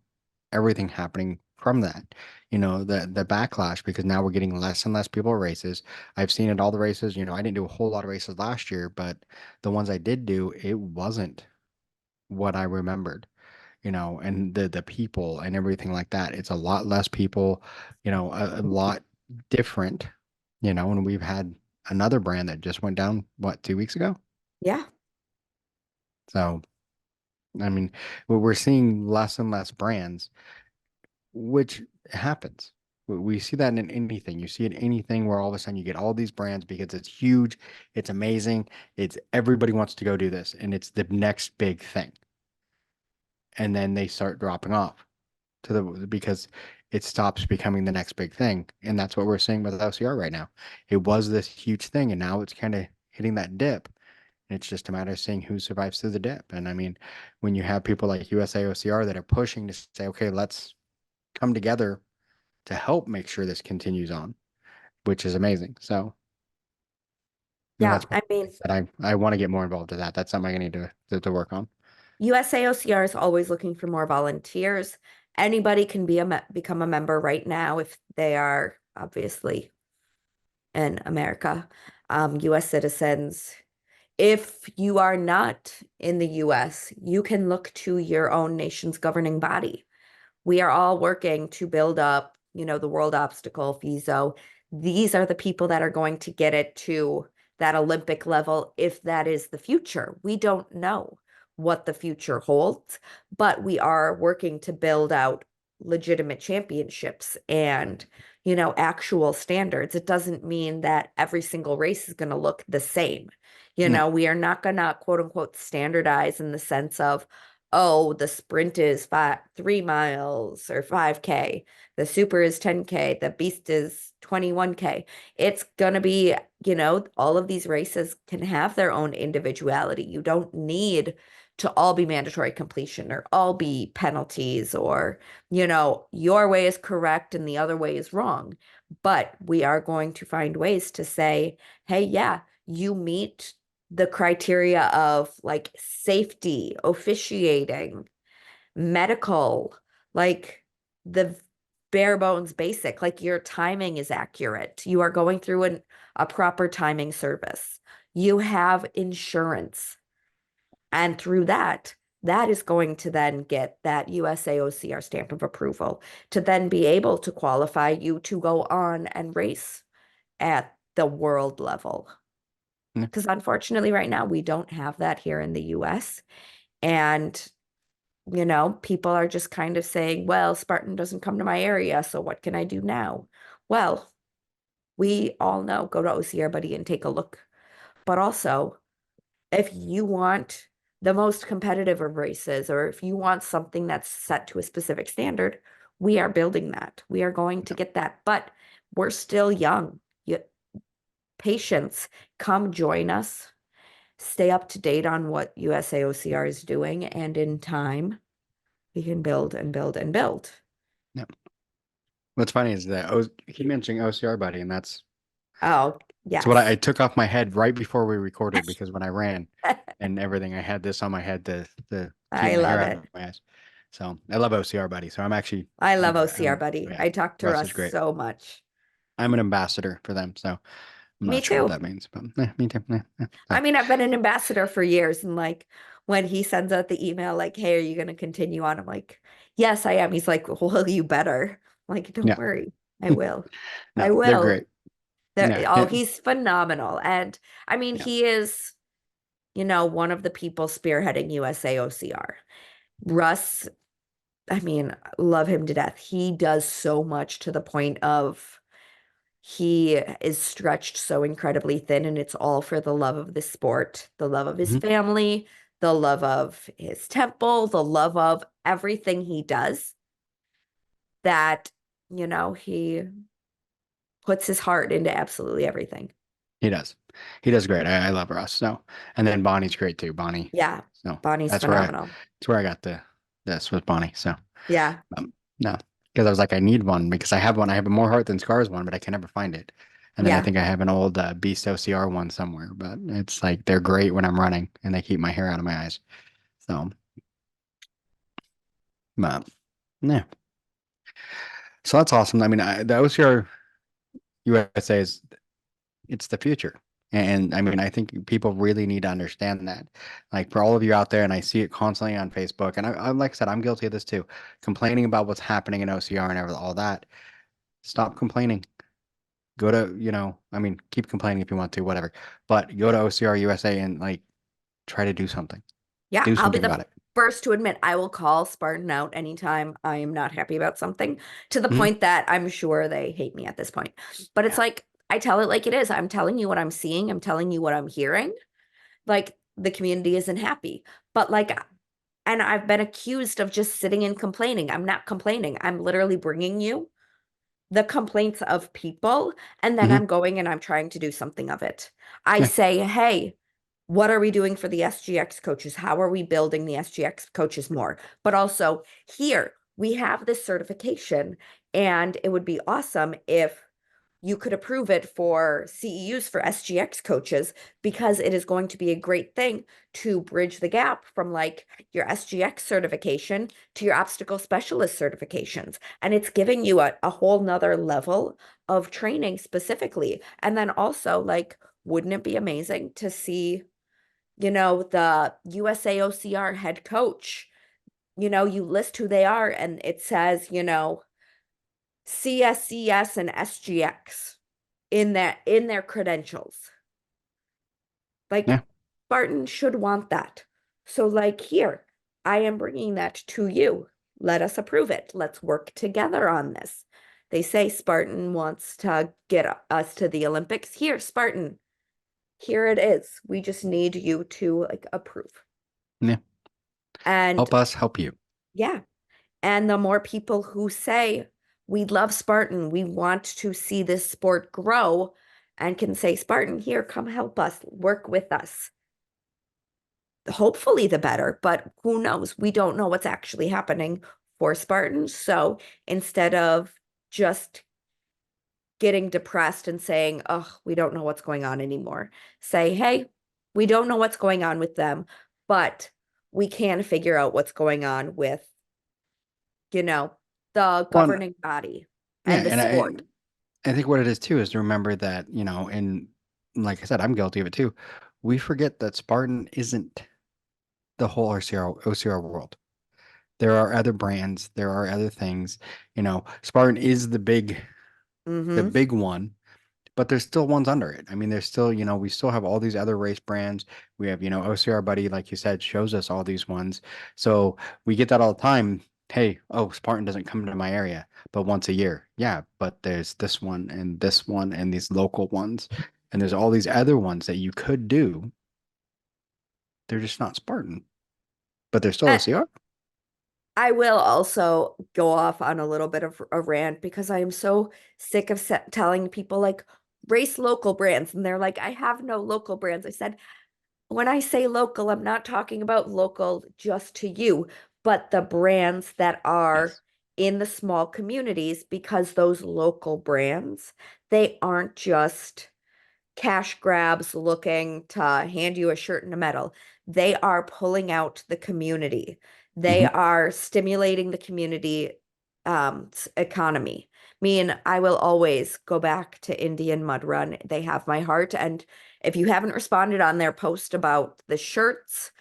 everything happening from that, you know, the backlash, because now we're getting less and less people at races. I've seen at all the races, you know, I didn't do a whole lot of races last year, but the ones I did do, it wasn't what I remembered, you know, and the people and everything like that. It's a lot less people, you know, a lot different, you know, and we've had another brand that just went down, what, 2 weeks ago? Yeah. So, I mean, we're seeing less and less brands, which happens. We see that in anything. You see it in anything where all of a sudden you get all these brands because it's huge, it's amazing, it's everybody wants to go do this, and it's the next big thing. And then they start dropping off to the because it stops becoming the next big thing. And that's what we're seeing with OCR right now. It was this huge thing, and now it's kind of hitting that dip. And it's just a matter of seeing who survives through the dip. And I mean, when you have people like USAOCR that are pushing to say, okay, let's come together to help make sure this continues on, which is amazing. So Yeah, that's I mean, that I want to get more involved in that. That's something I need to work on. USAOCR is always looking for more volunteers. Anybody can become a member right now if they are obviously in America, US citizens. If you are not in the US, you can look to your own nation's governing body. We are all working to build up, you know, the World Obstacle FISO. These are the people that are going to get it to that Olympic level if that is the future. We don't know what the future holds, but we are working to build out legitimate championships and, you know, actual standards. It doesn't mean that every single race is going to look the same. You No. know, we are not going to quote unquote standardize in the sense of, oh, the sprint is 3 miles or 5K. The super is 10K. The beast is 21K. It's going to be, you know, all of these races can have their own individuality. You don't need to all be mandatory completion or all be penalties or, you know, your way is correct and the other way is wrong. But we are going to find ways to say, hey, yeah, you meet the criteria of like safety, officiating, medical, like the bare bones basic, like your timing is accurate. You are going through a proper timing service. You have insurance. And through that, that is going to then get that USAOCR stamp of approval to then be able to qualify you to go on and race at the world level. Yeah. Because unfortunately, right now, we don't have that here in the US. And, people are just kind of saying, well, Spartan doesn't come to my area, so what can I do now? Well, we all know, go to OCR Buddy and take a look. But also, if you want the most competitive of races, or if you want something that's set to a specific standard, we are building that. We are going to get that. But we're still young. Patience, come join us. Stay up to date on what USAOCR is doing, and in time, we can build and build and build. Yeah. What's funny is that he mentioned OCR Buddy, and that's Oh, what I yes. took off my head right before we recorded, because when I ran and everything, I had this on my head to keep I my hair love out it. of my eyes. So I love OCR Buddy. So I'm actually I love I'm, OCR I'm Buddy. yeah, I talk to Russ is Russ great. so much. I'm an ambassador for them, so I'm Me not sure what too. that means, but me too. I mean, I've been an ambassador for years, and like when he sends out the email, like, "Hey, are you going to continue on?" I'm like, "Yes, I am." He's like, "Well, you better." I'm like, "Don't Yeah. worry, I will. I No, they're will." great. Yeah. Oh, he's phenomenal, and I mean, Yeah. he is, one of the people spearheading USAOCR. Russ, I mean, love him to death. He does so much to the point of he is stretched so incredibly thin, and it's all for the love of the sport, the love of his Mhm. family, the love of his temple, the love of everything he does, that, he puts his heart into absolutely everything. He does. He does great. I love Russ. So, and then Bonnie's great too. Bonnie. Yeah, So Bonnie's that's where phenomenal. I got this with Bonnie. So Yeah, no, because I was like, I need one because I have one. I have a More Heart Than Scars one, but I can never find it. And then I yeah. think I have an old Beast OCR one somewhere, but it's like they're great when I'm running and they keep my hair out of my eyes. So, but yeah. So that's awesome. I mean, the OCR USA is it's the future. And I mean, I think people really need to understand that. Like for all of you out there, and I see it constantly on Facebook, and I'm like I said, I'm guilty of this too, complaining about what's happening in OCR and all that. Stop complaining. Go to, I mean, keep complaining if you want to, whatever. But go to OCR USA and like try to do something. Yeah, Do I'll be something the about it. first to admit I will call Spartan out anytime I am not happy about something, to the Mhm. point that I'm sure they hate me at this point. But it's Yeah. like I tell it like it is. I'm telling you what I'm seeing, I'm telling you what I'm hearing. Like the community isn't happy. But like, and I've been accused of just sitting and complaining. I'm not complaining. I'm literally bringing you the complaints of people, and then Hmm. I'm going and I'm trying to do something of it. I Yeah. say, hey, what are we doing for the SGX coaches? How are we building the SGX coaches more? But also, here we have this certification, and it would be awesome if you could approve it for CEUs for SGX coaches, because it is going to be a great thing to bridge the gap from like your SGX certification to your obstacle specialist certifications. And it's giving you a whole nother level of training specifically. And then also, like, wouldn't it be amazing to see, the USAOCR head coach, you list who they are and it says, CSCS and SGX in their credentials. Like Yeah. Spartan should want that. So like here, I am bringing that to you. Let us approve it. Let's work together on this. They say Spartan wants to get us to the Olympics. Here, Spartan, here it is. We just need you to like approve. Yeah. And Help us help you. yeah, and the more people who say, we love Spartan, we want to see this sport grow, and can say, Spartan, here, come help us, work with us. Hopefully, the better, but who knows? We don't know what's actually happening for Spartans. So instead of just getting depressed and saying, oh, we don't know what's going on anymore, say, hey, we don't know what's going on with them, but we can figure out what's going on with the One, governing body yeah, and the and sport. I think what it is too is to remember that, and like I said, I'm guilty of it too. We forget that Spartan isn't the whole OCR world. There are other brands, there are other things. Spartan is the Mm-hmm. big one, but there's still ones under it. I mean, there's still, we still have all these other race brands. We have, OCR Buddy, like you said, shows us all these ones. So we get that all the time. Hey, oh, Spartan doesn't come to my area, but once a year. Yeah, but there's this one and these local ones. And there's all these other ones that you could do. They're just not Spartan, but they're still Uh, OCR. I will also go off on a little bit of a rant because I am so sick of telling people like race local brands. And they're like, I have no local brands. I said, when I say local, I'm not talking about local just to you, but the brands that are Yes. in the small communities, because those local brands, they aren't just cash grabs looking to hand you a shirt and a medal. They are pulling out the community. They Hmm. are stimulating the community economy. Me and I will always go back to Indian Mud Run. They have my heart. And if you haven't responded on their post about the shirts,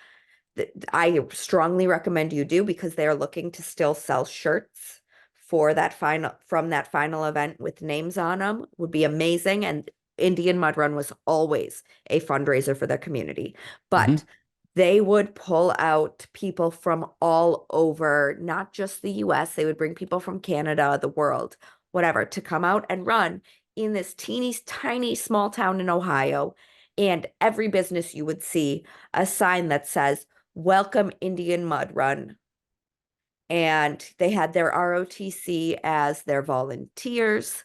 I strongly recommend you do because they are looking to still sell shirts for that final from that final event with names on them would be amazing. And Indian Mud Run was always a fundraiser for their community, Hmm. but they would pull out people from all over, not just the US. They would bring people from Canada, the world, whatever, to come out and run in this teeny tiny small town in Ohio. And every business you would see a sign that says, Welcome Indian Mud Run. And they had their ROTC as their volunteers.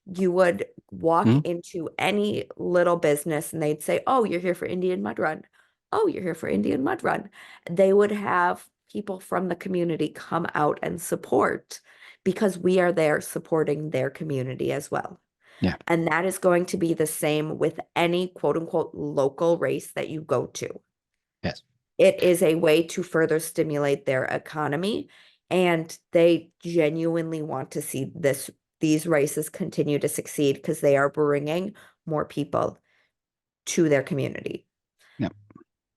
You would walk Hmm. into any little business and they'd say, Oh, you're here for Indian Mud Run. Oh, you're here for Indian Mud Run. They would have people from the community come out and support because we are there supporting their community as well. Yeah. And that is going to be the same with any quote unquote local race that you go to. Yes. It is a way to further stimulate their economy, and they genuinely want to see these races continue to succeed because they are bringing more people to their community. Yeah.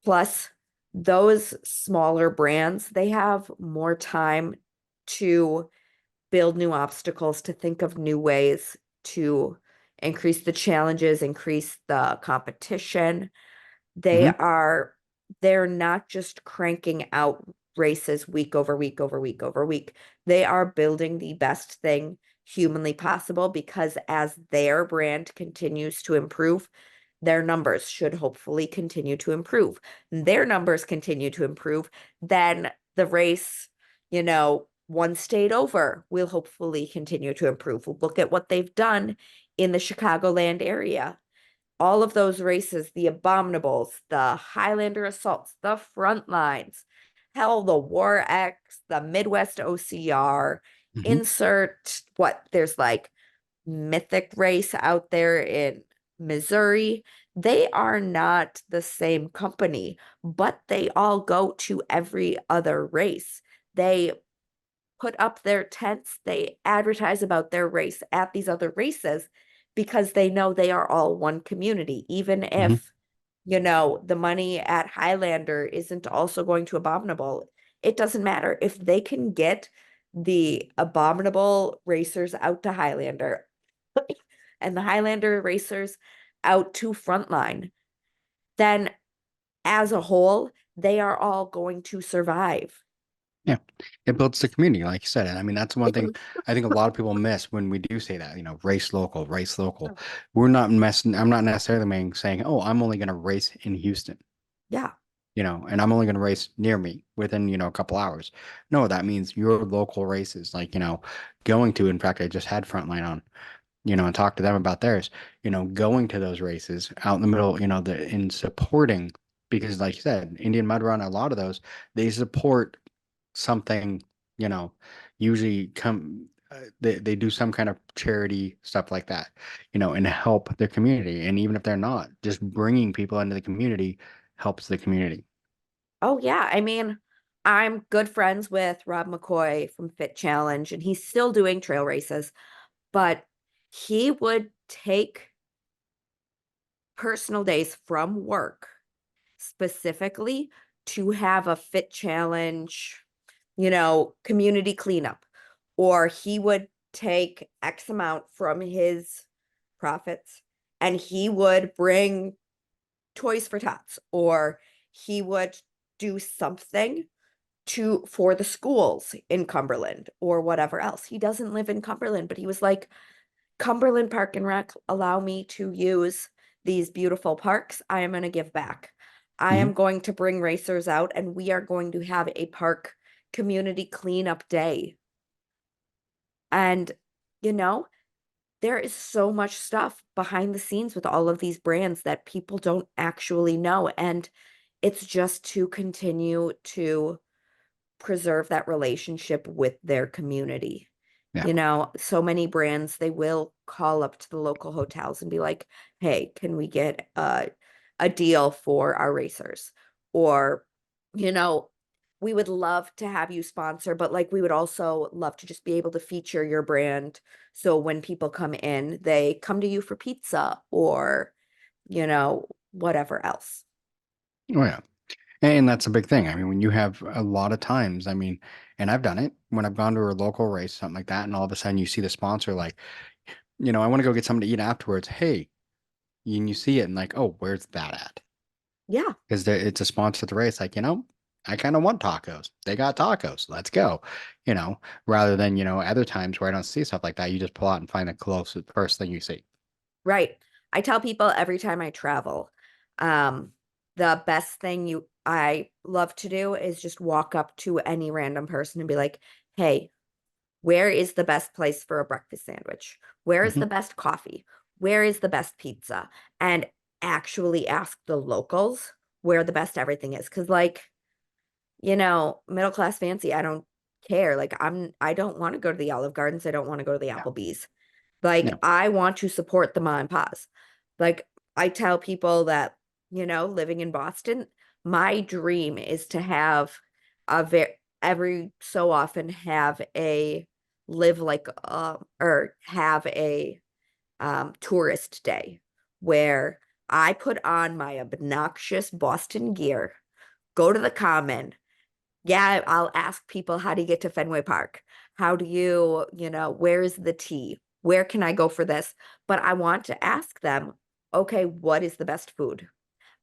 Plus, those smaller brands, they have more time to build new obstacles, to think of new ways to increase the challenges, increase the competition. They Hmm. are, they're not just cranking out races week over week over week over week. They are building the best thing humanly possible because as their brand continues to improve, their numbers should hopefully continue to improve. Their numbers continue to improve, then the race, one state over will hopefully continue to improve. Look at what they've done in the Chicagoland area. All of those races, the Abominables, the Highlander Assaults, the Frontlines, hell, the War X, the Midwest OCR, Hmm. insert what there's like mythic race out there in Missouri. They are not the same company, but they all go to every other race. They put up their tents, they advertise about their race at these other races because they know they are all one community, even Hmm. if, the money at Highlander isn't also going to Abominable. It doesn't matter. If they can get the Abominable racers out to Highlander and the Highlander racers out to Frontline, then as a whole, they are all going to survive. Yeah, it builds the community, like you said. And I mean, that's one thing I think a lot of people miss when we do say that, race local, race local. We're not messing, I'm not necessarily saying, oh, I'm only going to race in Houston, Yeah. and I'm only going to race near me within, a couple hours. No, that means your local races, like, going to, in fact, I just had Frontline on, and talk to them about theirs, going to those races out in the middle, in supporting, because like you said, Indian Mud Run, a lot of those, they support something, you know, usually they do some kind of charity stuff like that, and help their community. And even if they're not, just bringing people into the community helps the community. Oh, yeah. I mean, I'm good friends with Rob McCoy from Fit Challenge, and he's still doing trail races, but he would take personal days from work specifically to have a Fit Challenge, community cleanup, or he would take X amount from his profits and he would bring Toys for Tots, or he would do something for the schools in Cumberland or whatever else. He doesn't live in Cumberland, but he was like, Cumberland Park and Rec allow me to use these beautiful parks. I am going to give back. I am going to bring racers out, and we are going to have a park community cleanup day. And, you know, there is so much stuff behind the scenes with all of these brands that people don't actually know. And it's just to continue to preserve that relationship with their community. Yeah. You know, so many brands, they will call up to the local hotels and be like, hey, can we get a deal for our racers? Or, you know, we would love to have you sponsor, but like we would also love to just be able to feature your brand. So when people come in, they come to you for pizza or, you know, whatever else. Oh yeah. And that's a big thing. I mean, when you have a lot of times, I mean, and I've done it when I've gone to a local race, something like that, and all of a sudden you see the sponsor like, I want to go get something to eat afterwards. Hey, and you see it and like, oh, where's that at? Yeah. Because it's a sponsor of the race. Like, I kind of want tacos. They got tacos. Let's go. Rather than, other times where I don't see stuff like that, you just pull out and find the closest first thing you see. Right. I tell people every time I travel, the best thing I love to do is just walk up to any random person and be like, hey, where is the best place for a breakfast sandwich? Where is the best coffee? Where is the best pizza? And actually ask the locals where the best everything is. Cause like, middle class fancy, I don't care. Like I don't want to go to the Olive Gardens. I don't want to go to the Applebee's. Like, Yeah. I want to support the mom and pops. Like, I tell people that, living in Boston, my dream is to have every so often have a live like, or have a tourist day where I put on my obnoxious Boston gear, go to the Common. Yeah, I'll ask people, how do you get to Fenway Park? How do where is the tea? Where can I go for this? But I want to ask them, okay, what is the best food?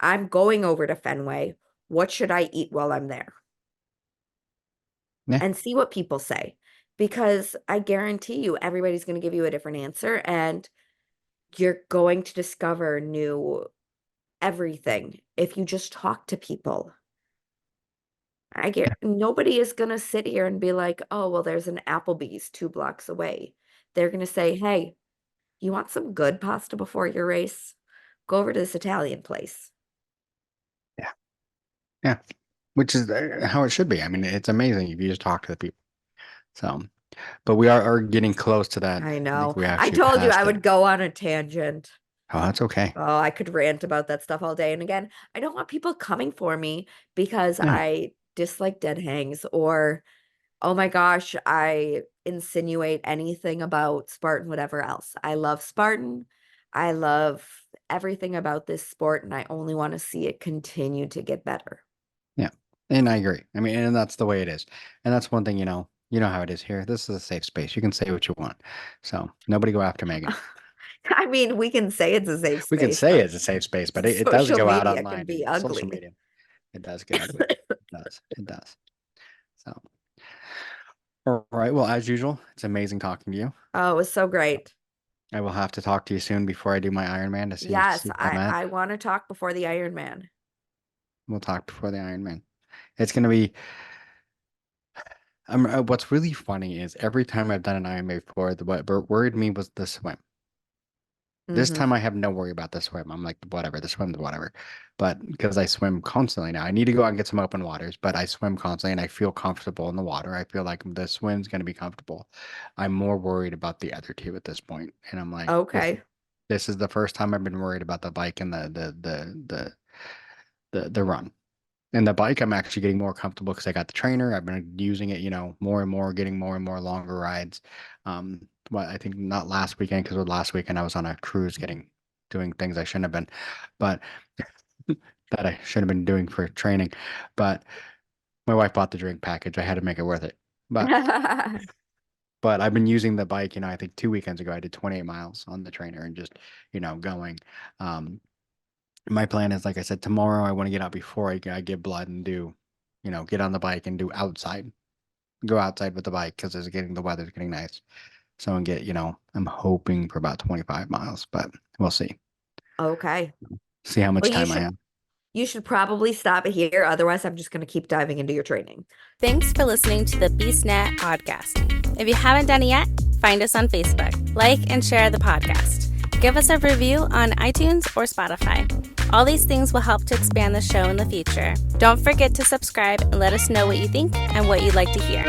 I'm going over to Fenway. What should I eat while I'm there? Yeah. And see what people say. Because I guarantee you, everybody's going to give you a different answer, and you're going to discover new everything if you just talk to people. I get nobody is going to sit here and be like, oh, well, there's an Applebee's 2 blocks away. They're going to say, hey, you want some good pasta before your race? Go over to this Italian place. Yeah. Yeah. Which is how it should be. I mean, it's amazing if you just talk to the people. So, but we are getting close to that. I I think know. we I actually told you I passed it. would go on a tangent. Oh, that's okay. Oh, I could rant about that stuff all day. And again, I don't want people coming for me because Yeah. I dislike dead hangs or, oh my gosh, I insinuate anything about Spartan, whatever else. I love Spartan. I love everything about this sport, and I only want to see it continue to get better. Yeah. And I agree. I mean, and that's the way it is. And that's one thing, you know how it is here. This is a safe space. You can say what you want. So nobody go after Megan. I mean, we can say it's a safe We can space, say but it's a safe space, but it does social go out media can online be and social ugly. media. It does get ugly. It does. It does. So, all right. Well, as usual, it's amazing talking to you. Oh, it was so great. I will have to talk to you soon before I do my Ironman to Yes, see where I'm at. I want to talk before the Ironman. We'll talk before the Ironman. It's going to be, what's really funny is every time I've done an Ironman before, what worried me was the swim. This Mm-hmm. time I have no worry about the swim. I'm like, whatever, the swim's whatever. But because I swim constantly now, I need to go out and get some open waters, but I swim constantly and I feel comfortable in the water. I feel like the swim's going to be comfortable. I'm more worried about the other two at this point. And I'm like, Okay. this is the first time I've been worried about the bike and the run. And the bike, I'm actually getting more comfortable because I got the trainer. I've been using it, more and more, getting more and more longer rides. But I think not last weekend because last weekend I was on a cruise doing things I shouldn't have been, but that I should have been doing for training. But my wife bought the drink package. I had to make it worth it. But But I've been using the bike, I think 2 weekends ago I did 28 miles on the trainer and just, going. My plan is, like I said, tomorrow I want to get out before I give blood and do, get on the bike and do outside, go outside with the bike because the weather's getting nice. So and get, I'm hoping for about 25 miles, but we'll see. Okay. See how much Well, time I have. You should probably stop it here. Otherwise, I'm just going to keep diving into your training. Thanks for listening to the BeastNet podcast. If you haven't done it yet, find us on Facebook, like and share the podcast. Give us a review on iTunes or Spotify. All these things will help to expand the show in the future. Don't forget to subscribe and let us know what you think and what you'd like to hear.